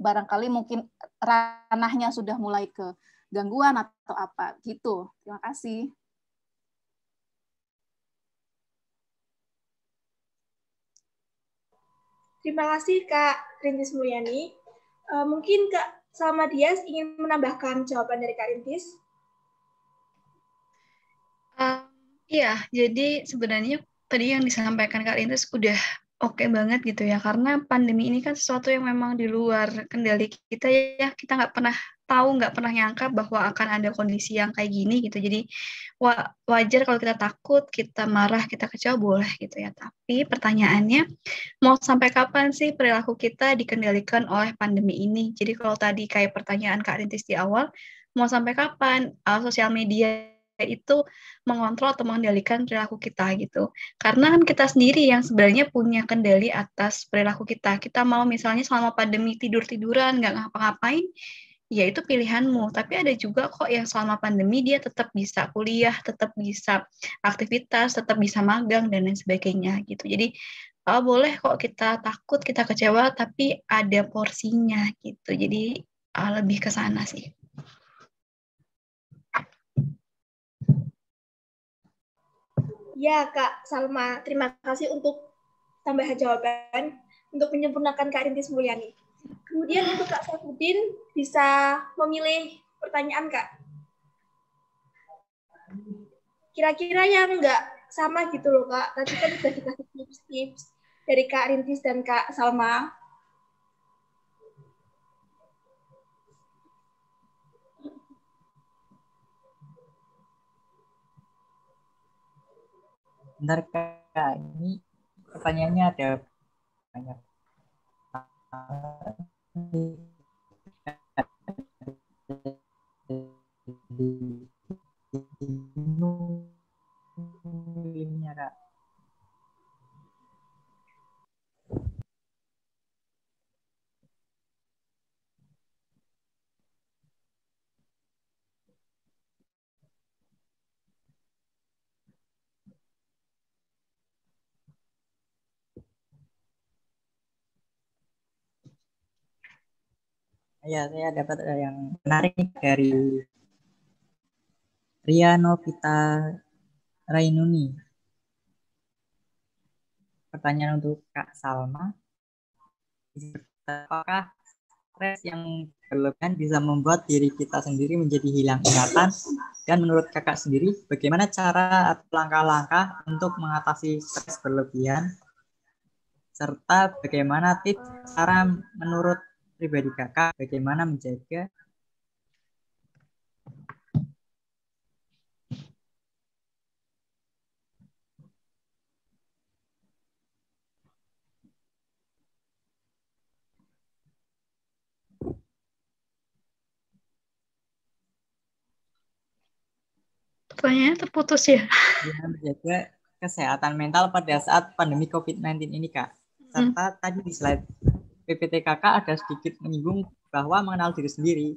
barangkali mungkin ranahnya sudah mulai ke gangguan atau apa gitu. Terima kasih. Terima kasih Kak Rintis Mulyani. Mungkin Kak Salma Dias ingin menambahkan jawaban dari Kak Rintis? Iya, jadi sebenarnya tadi yang disampaikan Kak Rintis udah oke banget gitu ya, karena pandemi ini kan sesuatu yang memang di luar kendali kita ya, kita nggak pernah tahu, nggak pernah nyangka bahwa akan ada kondisi yang kayak gini gitu. Jadi wajar kalau kita takut, kita marah, kita kecewa boleh gitu ya. Tapi pertanyaannya, mau sampai kapan sih perilaku kita dikendalikan oleh pandemi ini? Jadi kalau tadi kayak pertanyaan Kak Rintis di awal, mau sampai kapan sosial media itu mengontrol atau mengendalikan perilaku kita gitu. Karena kan kita sendiri yang sebenarnya punya kendali atas perilaku kita. Kita mau misalnya selama pandemi tidur-tiduran, nggak ngapa-ngapain, ya itu pilihanmu. Tapi ada juga kok yang selama pandemi dia tetap bisa kuliah, tetap bisa aktivitas, tetap bisa magang, dan lain sebagainya gitu. Jadi boleh kok kita takut, kita kecewa, tapi ada porsinya gitu. Jadi lebih ke sana sih. Ya, Kak Salma, terima kasih untuk tambahan jawaban untuk menyempurnakan Kak Rintis Mulyani. Kemudian untuk Kak Safudin bisa memilih pertanyaan, Kak. Kira-kira yang nggak sama gitu loh, Kak. Tadi kan sudah dikasih tips-tips dari Kak Rintis dan Kak Salma. Bentar Kak, ini pertanyaannya ada banyak. Ininya Kak. Ya, saya dapat yang menarik dari Ria Novita Rainuni. Pertanyaan untuk Kak Salma. Apakah stres yang berlebihan bisa membuat diri kita sendiri menjadi hilang ingatan? Dan menurut kakak sendiri, bagaimana cara atau langkah-langkah untuk mengatasi stres berlebihan? Serta bagaimana tips cara menurut pribadi kakak, bagaimana menjaga Pertanyaannya terputus ya. Gimana menjaga kesehatan mental pada saat pandemi COVID-19 ini, Kak. Serta tadi di slide PPT Kakak ada sedikit menyinggung bahwa mengenal diri sendiri.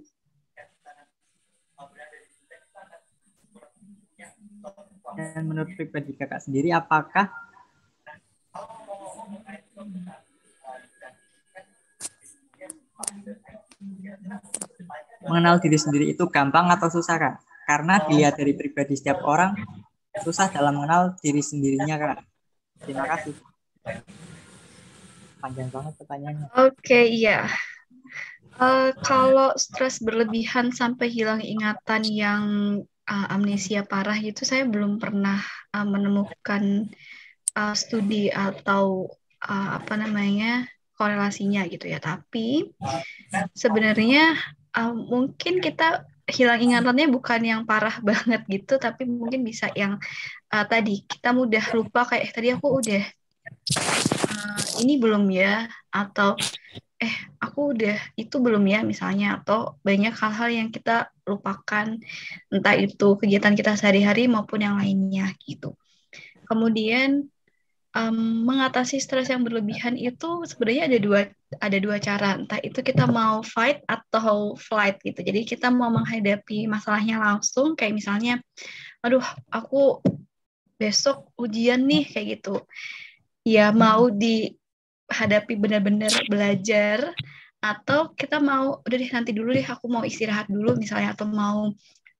Dan menurut pribadi Kakak sendiri, apakah mengenal diri sendiri itu gampang atau susah, Kak? Karena dilihat dari pribadi setiap orang, susah dalam mengenal diri sendirinya, Kak. Terima kasih. Panjang banget pertanyaannya. Oke, iya. Kalau stres berlebihan sampai hilang ingatan yang amnesia parah itu, saya belum pernah menemukan studi atau korelasinya gitu ya. Tapi sebenarnya mungkin kita hilang ingatannya bukan yang parah banget gitu, tapi mungkin bisa yang tadi kita mudah lupa, kayak tadi aku udah ini belum ya, atau aku udah itu belum ya misalnya, atau banyak hal-hal yang kita lupakan, entah itu kegiatan kita sehari-hari maupun yang lainnya gitu. Kemudian mengatasi stres yang berlebihan itu sebenarnya ada dua cara, entah itu kita mau fight atau flight gitu. Jadi kita mau menghadapi masalahnya langsung, kayak misalnya, aduh aku besok ujian nih kayak gitu. Ya mau dihadapi benar-benar belajar, atau kita mau udah deh nanti dulu deh, aku mau istirahat dulu misalnya, atau mau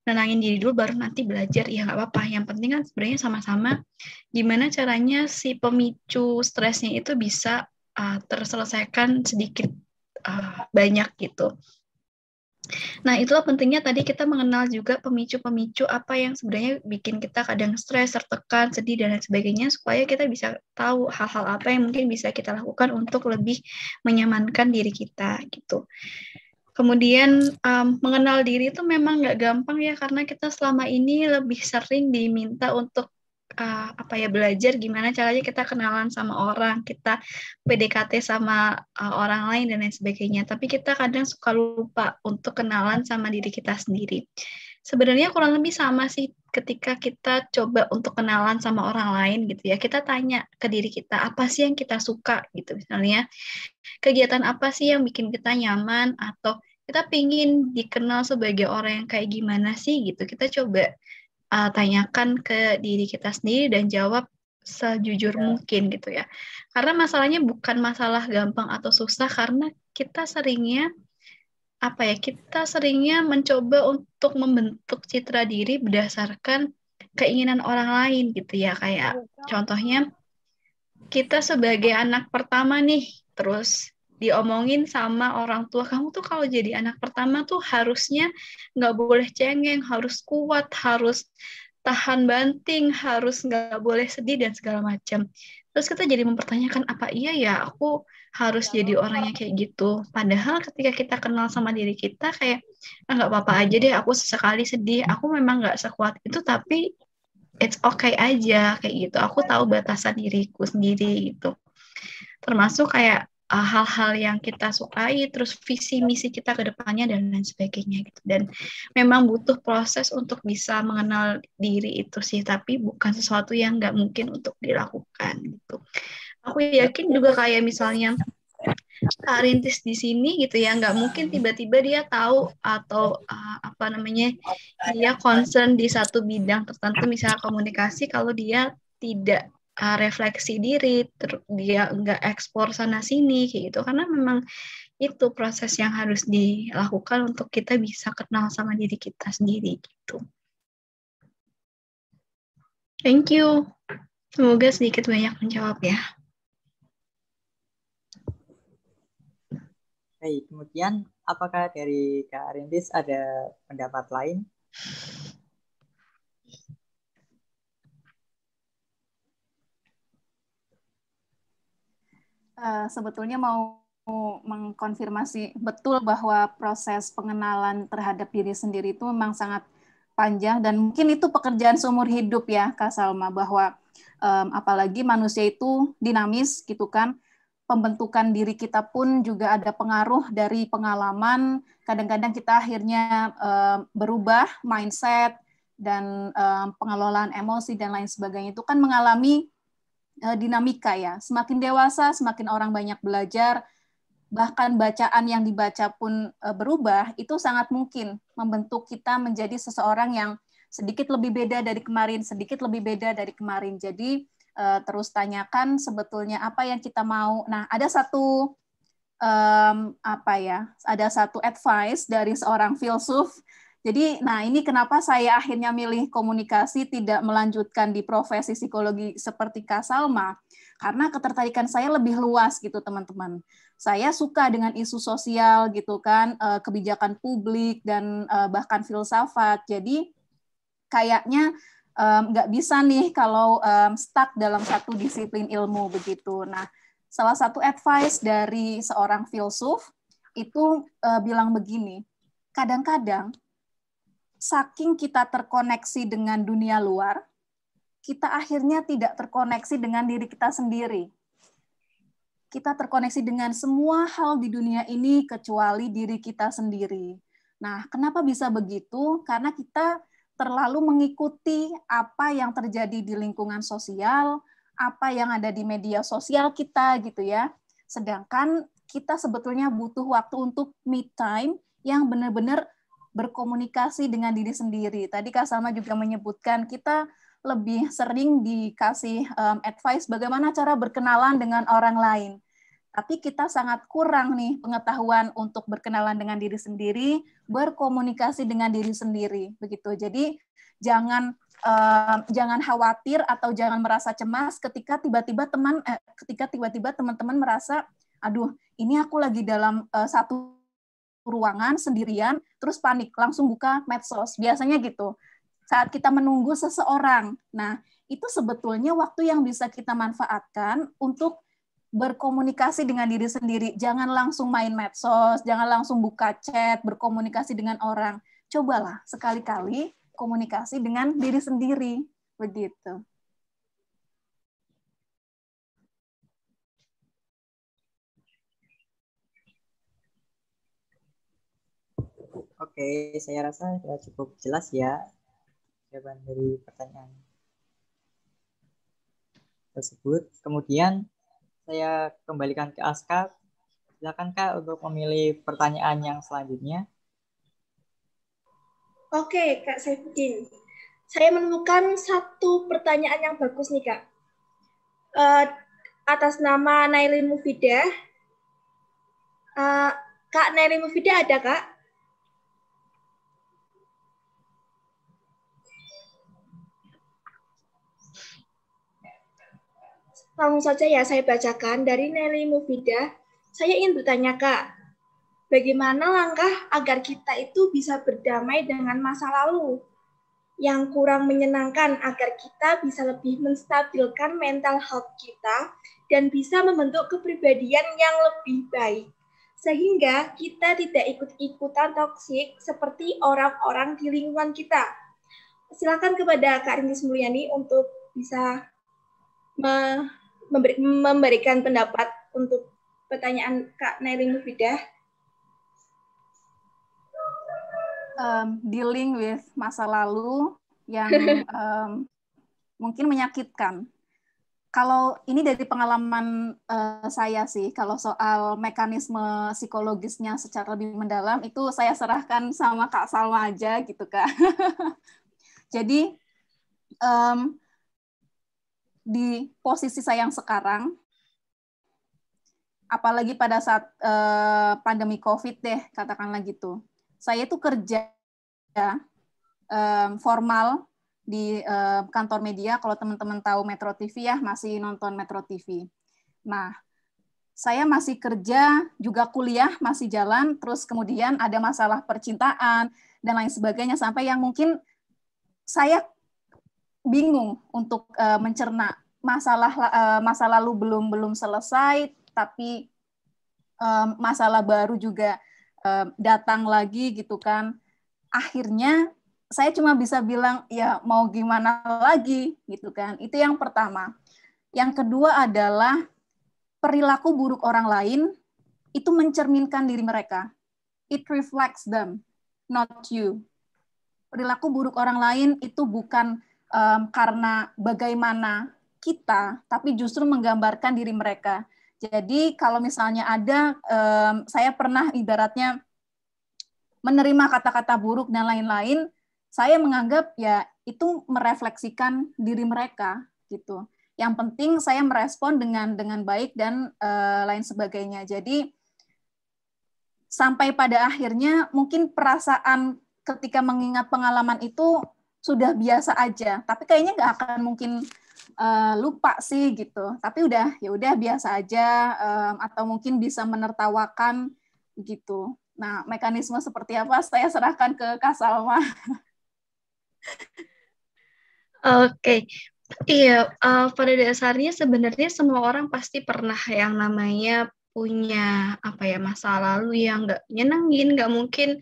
nenangin diri dulu baru nanti belajar, ya nggak apa-apa. Yang penting kan sebenarnya sama-sama gimana caranya si pemicu stresnya itu bisa terselesaikan sedikit banyak gitu. Nah, itulah pentingnya tadi kita mengenal juga pemicu-pemicu apa yang sebenarnya bikin kita kadang stres, tertekan, sedih, dan lain sebagainya, supaya kita bisa tahu hal-hal apa yang mungkin bisa kita lakukan untuk lebih menyamankan diri kita gitu. Kemudian mengenal diri itu memang nggak gampang ya, karena kita selama ini lebih sering diminta untuk belajar gimana caranya kita kenalan sama orang, kita PDKT sama orang lain dan lain sebagainya. Tapi kita kadang suka lupa untuk kenalan sama diri kita sendiri. Sebenarnya kurang lebih sama sih ketika kita coba untuk kenalan sama orang lain gitu ya. Kita tanya ke diri kita, apa sih yang kita suka gitu. Misalnya, kegiatan apa sih yang bikin kita nyaman, atau kita pingin dikenal sebagai orang yang kayak gimana sih gitu. Kita coba tanyakan ke diri kita sendiri dan jawab sejujur mungkin gitu ya. Karena masalahnya bukan masalah gampang atau susah, karena kita seringnya mencoba untuk membentuk citra diri berdasarkan keinginan orang lain gitu ya. Kayak contohnya kita sebagai anak pertama nih, terus diomongin sama orang tua, kamu tuh kalau jadi anak pertama tuh harusnya nggak boleh cengeng, harus kuat, harus tahan banting, harus nggak boleh sedih dan segala macam. Terus kita jadi mempertanyakan, apa iya ya aku harus jadi orangnya kayak gitu? Padahal ketika kita kenal sama diri kita, kayak nggak apa-apa aja deh, aku sesekali sedih, aku memang nggak sekuat itu, tapi it's okay aja kayak gitu. Aku tahu batasan diriku sendiri gitu. Termasuk kayak hal-hal yang kita sukai, terus visi misi kita ke depannya dan lain sebagainya gitu. Dan memang butuh proses untuk bisa mengenal diri itu sih, tapi bukan sesuatu yang nggak mungkin untuk dilakukan gitu. Aku yakin juga kayak misalnya Kak Rintis di sini gitu ya, nggak mungkin tiba-tiba dia tahu atau dia concern di satu bidang tertentu, misalnya komunikasi, kalau dia tidak refleksi diri, dia nggak ekspor sana sini kayak gitu, karena memang itu proses yang harus dilakukan untuk kita bisa kenal sama diri kita sendiri gitu. Thank you. Semoga sedikit banyak menjawab ya. Baik, kemudian apakah dari Kak Rintis ada pendapat lain? Sebetulnya mau mengkonfirmasi betul bahwa proses pengenalan terhadap diri sendiri itu memang sangat panjang, dan mungkin itu pekerjaan seumur hidup ya Kak Salma, bahwa apalagi manusia itu dinamis gitu kan, pembentukan diri kita pun juga ada pengaruh dari pengalaman. Kadang-kadang kita akhirnya berubah mindset, dan pengelolaan emosi dan lain sebagainya itu kan mengalami dinamika ya. Semakin dewasa, semakin orang banyak belajar, bahkan bacaan yang dibaca pun berubah, itu sangat mungkin membentuk kita menjadi seseorang yang sedikit lebih beda dari kemarin, sedikit lebih beda dari kemarin. Jadi terus tanyakan sebetulnya apa yang kita mau. Nah, ada satu ada satu advice dari seorang filsuf. Jadi, nah ini kenapa saya akhirnya milih komunikasi, tidak melanjutkan di profesi psikologi seperti Kak Salma, karena ketertarikan saya lebih luas gitu teman-teman. Saya suka dengan isu sosial gitu kan, kebijakan publik dan bahkan filsafat. Jadi kayaknya nggak bisa nih kalau stuck dalam satu disiplin ilmu begitu. Nah, salah satu advice dari seorang filsuf itu bilang begini, kadang-kadang saking kita terkoneksi dengan dunia luar, kita akhirnya tidak terkoneksi dengan diri kita sendiri. Kita terkoneksi dengan semua hal di dunia ini kecuali diri kita sendiri. Nah, kenapa bisa begitu? Karena kita terlalu mengikuti apa yang terjadi di lingkungan sosial, apa yang ada di media sosial kita gitu ya. Sedangkan kita sebetulnya butuh waktu untuk me time yang benar-benar berkomunikasi dengan diri sendiri. Tadi Kak Salma juga menyebutkan kita lebih sering dikasih advice bagaimana cara berkenalan dengan orang lain. Tapi kita sangat kurang nih pengetahuan untuk berkenalan dengan diri sendiri, berkomunikasi dengan diri sendiri, begitu. Jadi jangan khawatir atau jangan merasa cemas ketika tiba-tiba teman-teman merasa, aduh, ini aku lagi dalam satu ruangan sendirian, terus panik, langsung buka medsos. Biasanya gitu. Saat kita menunggu seseorang. Nah, itu sebetulnya waktu yang bisa kita manfaatkan untuk berkomunikasi dengan diri sendiri. Jangan langsung main medsos, jangan langsung buka chat, berkomunikasi dengan orang. Cobalah sekali-kali komunikasi dengan diri sendiri. Begitu. Oke, saya rasa sudah cukup jelas ya jawaban dari pertanyaan tersebut. Kemudian saya kembalikan ke Aska. Silakan Kak untuk memilih pertanyaan yang selanjutnya. Oke, Kak Saifuddin. Saya menemukan satu pertanyaan yang bagus nih, Kak. Atas nama Nailin Mufidah. Kak Nailin Mufidah ada, Kak? Langsung saja ya saya bacakan dari Nelly Mufidah. Saya ingin bertanya Kak, bagaimana langkah agar kita itu bisa berdamai dengan masa lalu yang kurang menyenangkan agar kita bisa lebih menstabilkan mental health kita dan bisa membentuk kepribadian yang lebih baik. Sehingga kita tidak ikut-ikutan toksik seperti orang-orang di lingkungan kita. Silakan kepada Kak Rintis Mulyani untuk bisa memberikan pendapat untuk pertanyaan Kak Nailin Mufidah. Dealing with masa lalu yang mungkin menyakitkan. Kalau ini dari pengalaman saya sih, kalau soal mekanisme psikologisnya secara lebih mendalam, itu saya serahkan sama Kak Salma aja gitu Kak. Jadi, di posisi saya yang sekarang, apalagi pada saat pandemi COVID deh, katakanlah gitu. Saya itu kerja formal di kantor media, kalau teman-teman tahu Metro TV ya, masih nonton Metro TV. Nah, saya masih kerja, juga kuliah masih jalan, terus kemudian ada masalah percintaan, dan lain sebagainya, sampai yang mungkin saya bingung untuk mencerna masa lalu belum selesai, tapi masalah baru juga datang lagi gitu kan. Akhirnya saya cuma bisa bilang ya mau gimana lagi gitu kan. Itu yang pertama. Yang kedua adalah perilaku buruk orang lain itu mencerminkan diri mereka. It reflects them, not you. perilaku buruk orang lain itu bukan karena bagaimana kita, tapi justru menggambarkan diri mereka. Jadi kalau misalnya ada, saya pernah ibaratnya menerima kata-kata buruk dan lain-lain, saya menganggap ya itu merefleksikan diri mereka gitu. Yang penting saya merespon dengan baik dan lain sebagainya. Jadi sampai pada akhirnya mungkin perasaan ketika mengingat pengalaman itu sudah biasa aja, tapi kayaknya nggak akan mungkin lupa sih gitu. Tapi ya udah biasa aja, atau mungkin bisa menertawakan gitu. Nah, mekanisme seperti apa saya serahkan ke Kak Salma. Oke. Iya, pada dasarnya sebenarnya semua orang pasti pernah yang namanya punya masa lalu yang nggak nyenengin, nggak mungkin.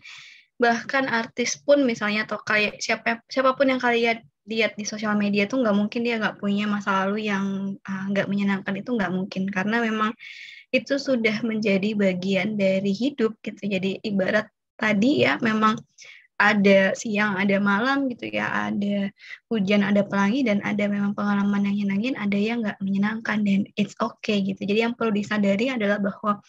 Bahkan artis pun misalnya atau kayak siapapun yang kalian lihat di sosial media tuh nggak mungkin dia nggak punya masa lalu yang nggak menyenangkan, itu nggak mungkin, karena memang itu sudah menjadi bagian dari hidup gitu. Jadi ibarat tadi ya, memang ada siang, ada malam gitu ya, ada hujan, ada pelangi, dan ada memang pengalaman yang nyenangin, ada yang nggak menyenangkan, dan it's okay gitu. Jadi yang perlu disadari adalah bahwa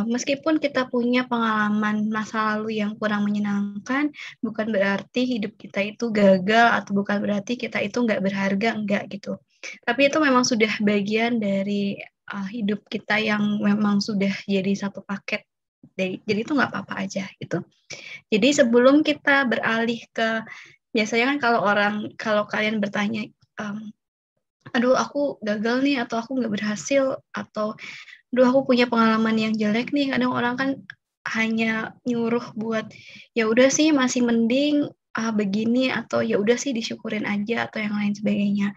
meskipun kita punya pengalaman masa lalu yang kurang menyenangkan, bukan berarti hidup kita itu gagal, atau bukan berarti kita itu nggak berharga, enggak gitu. Tapi itu memang sudah bagian dari hidup kita yang memang sudah jadi satu paket. Jadi itu nggak apa-apa aja gitu. Jadi sebelum kita beralih ke, biasanya kan kalau kalian bertanya, aduh aku gagal nih, atau aku nggak berhasil, atau aduh aku punya pengalaman yang jelek nih, kadang orang kan hanya nyuruh buat ya udah sih masih mending begini, atau ya udah sih disyukurin aja, atau yang lain sebagainya.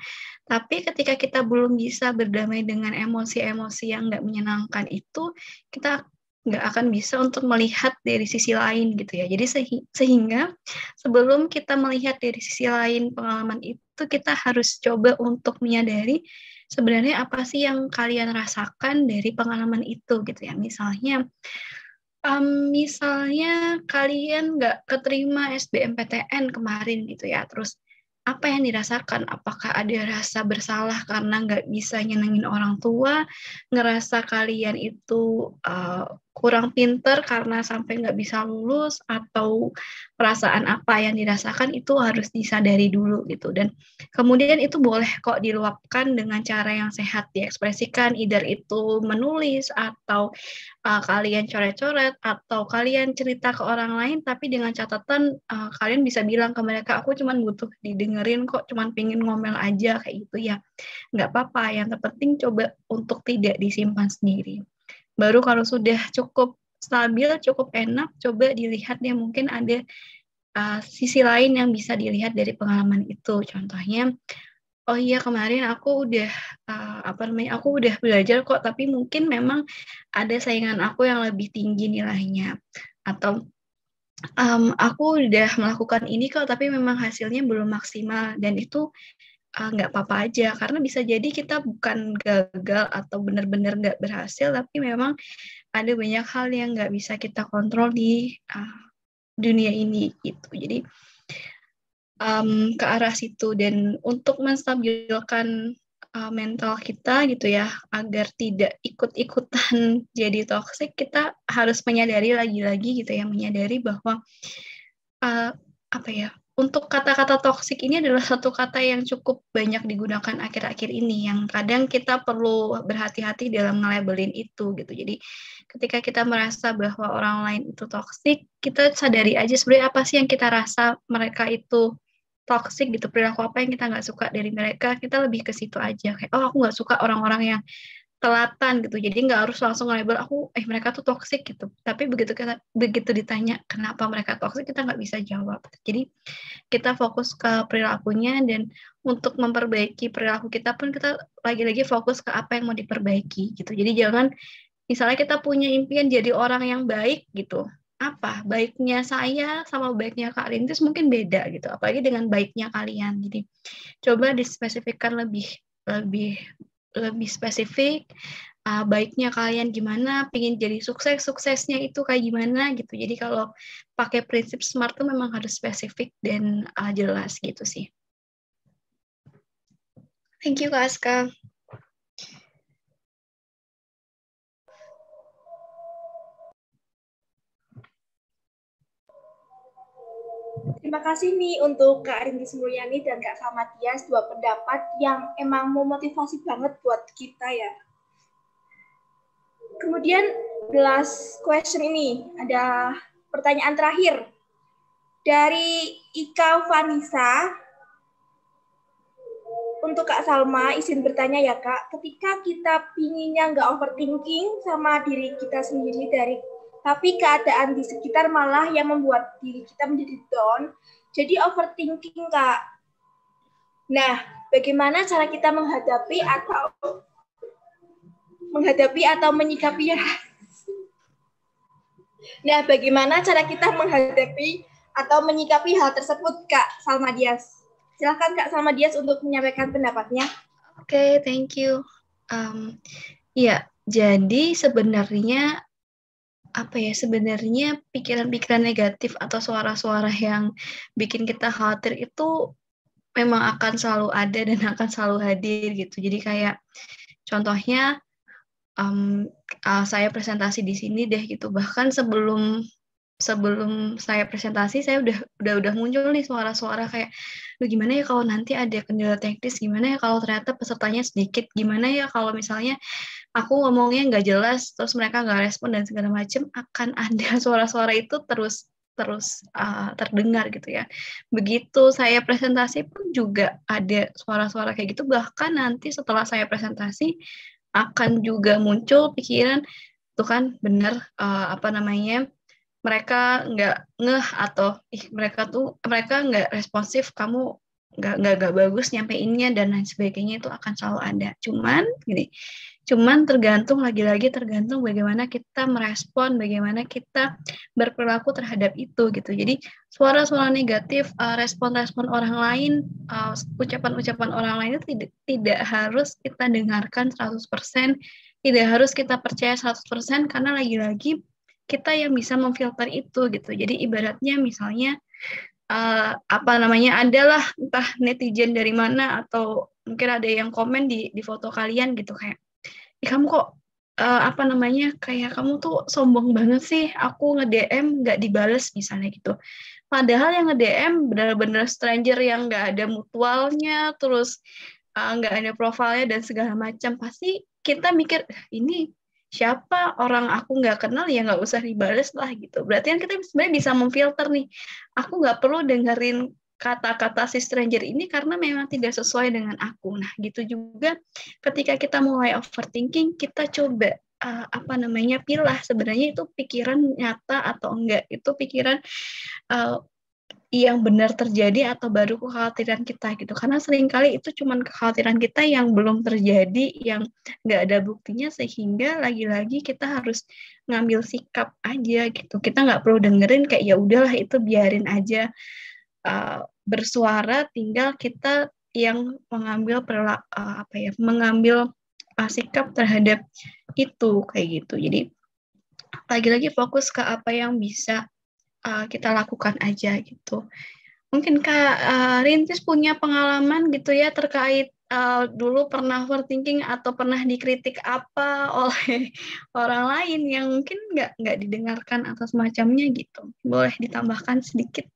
Tapi ketika kita belum bisa berdamai dengan emosi-emosi yang nggak menyenangkan itu, kita nggak akan bisa untuk melihat dari sisi lain gitu ya. Jadi sehingga sebelum kita melihat dari sisi lain pengalaman itu, kita harus coba untuk menyadari sebenarnya apa sih yang kalian rasakan dari pengalaman itu gitu ya. Misalnya kalian nggak keterima SBMPTN kemarin gitu ya, terus apa yang dirasakan? Apakah ada rasa bersalah karena nggak bisa nyenengin orang tua, ngerasa kalian itu kurang pinter karena sampai nggak bisa lulus, atau perasaan apa yang dirasakan itu harus disadari dulu gitu. Dan kemudian itu boleh kok diluapkan dengan cara yang sehat, diekspresikan, either itu menulis, atau kalian coret-coret, atau kalian cerita ke orang lain, tapi dengan catatan kalian bisa bilang ke mereka, aku cuma butuh didengerin kok, cuma pengen ngomel aja kayak gitu ya. Nggak apa-apa, yang terpenting coba untuk tidak disimpan sendiri. Baru kalau sudah cukup stabil, cukup enak, coba dilihat ya, mungkin ada sisi lain yang bisa dilihat dari pengalaman itu. Contohnya, oh iya kemarin aku udah aku udah belajar kok, tapi mungkin memang ada saingan aku yang lebih tinggi nilainya, atau aku udah melakukan ini kok, tapi memang hasilnya belum maksimal, dan itu nggak apa-apa aja, karena bisa jadi kita bukan gagal atau benar-benar nggak berhasil, tapi memang ada banyak hal yang nggak bisa kita kontrol di dunia ini gitu. Jadi ke arah situ, dan untuk menstabilkan mental kita gitu ya, agar tidak ikut-ikutan jadi toksik, kita harus menyadari lagi-lagi gitu ya, menyadari bahwa untuk kata-kata toksik ini adalah satu kata yang cukup banyak digunakan akhir-akhir ini, yang kadang kita perlu berhati-hati dalam nge-labelin itu gitu. Jadi ketika kita merasa bahwa orang lain itu toksik, kita sadari aja sebenarnya apa sih yang kita rasa mereka itu toksik gitu, perilaku apa yang kita nggak suka dari mereka, kita lebih ke situ aja. Kayak, oh aku nggak suka orang-orang yang telatan gitu, jadi nggak harus langsung label aku mereka tuh toksik gitu. Tapi begitu ditanya kenapa mereka toksik, kita nggak bisa jawab. Jadi kita fokus ke perilakunya, dan untuk memperbaiki perilaku kita pun kita lagi-lagi fokus ke apa yang mau diperbaiki gitu. Jadi jangan, misalnya kita punya impian jadi orang yang baik gitu, apa baiknya saya sama baiknya Kak Rintis mungkin beda gitu, apalagi dengan baiknya kalian. Jadi coba dispesifikkan lebih spesifik, baiknya kalian gimana, pengen jadi suksesnya itu kayak gimana gitu. Jadi kalau pakai prinsip SMART tuh memang harus spesifik dan jelas gitu sih. Thank you Kak Aska. Terima kasih nih untuk Kak Rintis Mulyani dan Kak Salmatias, dua pendapat yang emang memotivasi banget buat kita ya. Kemudian the last question ini, ada pertanyaan terakhir dari Ika Vanisa. Untuk Kak Salma, izin bertanya ya Kak, ketika kita pinginnya nggak overthinking sama diri kita sendiri tapi keadaan di sekitar malah yang membuat diri kita menjadi down, jadi overthinking Kak. Nah, bagaimana cara kita menghadapi atau menyikapi ya? Nah, bagaimana cara kita menghadapi atau menyikapi hal tersebut Kak Salmatias? Silakan Kak Salmatias untuk menyampaikan pendapatnya. Oke, thank you. Ya, jadi sebenarnya pikiran-pikiran negatif atau suara-suara yang bikin kita khawatir itu memang akan selalu ada dan akan selalu hadir gitu. Jadi kayak contohnya saya presentasi di sini deh gitu. Bahkan sebelum saya presentasi, saya udah muncul nih suara-suara kayak, gimana ya kalau nanti ada kendala teknis, gimana ya kalau ternyata pesertanya sedikit, gimana ya kalau misalnya aku ngomongnya nggak jelas, terus mereka nggak respon dan segala macam, akan ada suara-suara itu terus terdengar gitu ya. Begitu saya presentasi pun juga ada suara-suara kayak gitu, bahkan nanti setelah saya presentasi akan juga muncul pikiran, tuh kan benar mereka nggak ngeh atau mereka nggak responsif, kamu nggak bagus nyampeinnya dan lain sebagainya, itu akan selalu ada. Cuman tergantung bagaimana kita merespon, bagaimana kita berperilaku terhadap itu gitu. Jadi suara-suara negatif, respon-respon orang lain, ucapan-ucapan orang lain itu tidak harus kita dengarkan 100%, tidak harus kita percaya 100%, karena lagi-lagi kita yang bisa memfilter itu gitu. Jadi ibaratnya misalnya adalah entah netizen dari mana atau mungkin ada yang komen di foto kalian gitu kayak, kamu kok kayak kamu tuh sombong banget sih, aku nge-DM nggak dibales misalnya gitu. Padahal yang nge-DM benar-benar stranger yang nggak ada mutualnya, terus nggak ada profilnya dan segala macam. Pasti kita mikir, ini siapa, orang aku nggak kenal, ya nggak usah dibales lah gitu. Berarti kan kita sebenarnya bisa memfilter nih, aku nggak perlu dengerin kata-kata si stranger ini karena memang tidak sesuai dengan aku. Nah gitu juga ketika kita mulai overthinking, kita coba pilah sebenarnya itu pikiran nyata atau enggak, itu pikiran yang benar terjadi atau baru kekhawatiran kita gitu. Karena seringkali itu cuma kekhawatiran kita yang belum terjadi, yang nggak ada buktinya, sehingga lagi-lagi kita harus ngambil sikap aja gitu. Kita nggak perlu dengerin kayak ya udahlah itu biarin aja bersuara, tinggal kita yang mengambil sikap terhadap itu kayak gitu. Jadi lagi-lagi fokus ke apa yang bisa kita lakukan aja gitu. Mungkin Kak Rintis punya pengalaman gitu ya terkait dulu pernah overthinking atau pernah dikritik apa oleh orang lain yang mungkin nggak didengarkan atau semacamnya gitu. Boleh ditambahkan sedikit.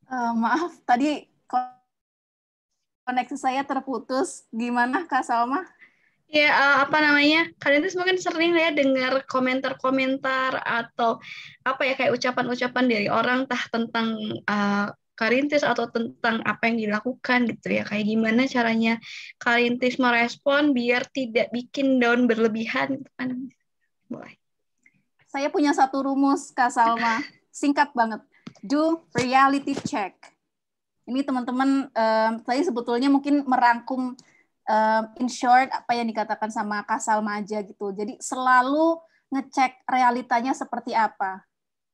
Maaf, tadi koneksi saya terputus. Gimana Kak Salma? Ya, kalian tuh mungkin sering ya dengar komentar-komentar atau kayak ucapan-ucapan dari orang tentang Karintis atau tentang apa yang dilakukan gitu ya. Kayak gimana caranya Karintis merespon biar tidak bikin down berlebihan gitu kan. Boleh. Saya punya satu rumus Kak Salma, singkat banget. Do reality check. Ini teman-teman, saya sebetulnya mungkin merangkum in short apa yang dikatakan sama Kak Salma aja gitu. Jadi selalu ngecek realitanya seperti apa.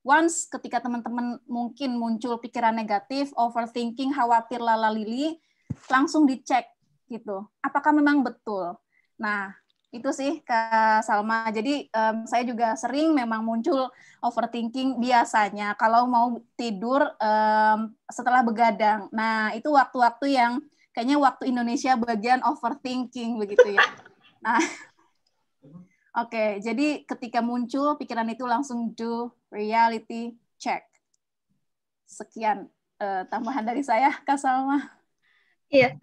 once ketika teman-teman mungkin muncul pikiran negatif, overthinking, khawatir, lalalili, langsung dicek gitu. Apakah memang betul? Nah, itu sih Kak Salma. Jadi saya juga sering memang muncul overthinking biasanya kalau mau tidur setelah begadang. Nah, itu waktu-waktu yang kayaknya waktu Indonesia bagian overthinking begitu ya. Nah, oke, jadi ketika muncul pikiran itu langsung do reality check. Sekian tambahan dari saya, Kak Salma. Iya,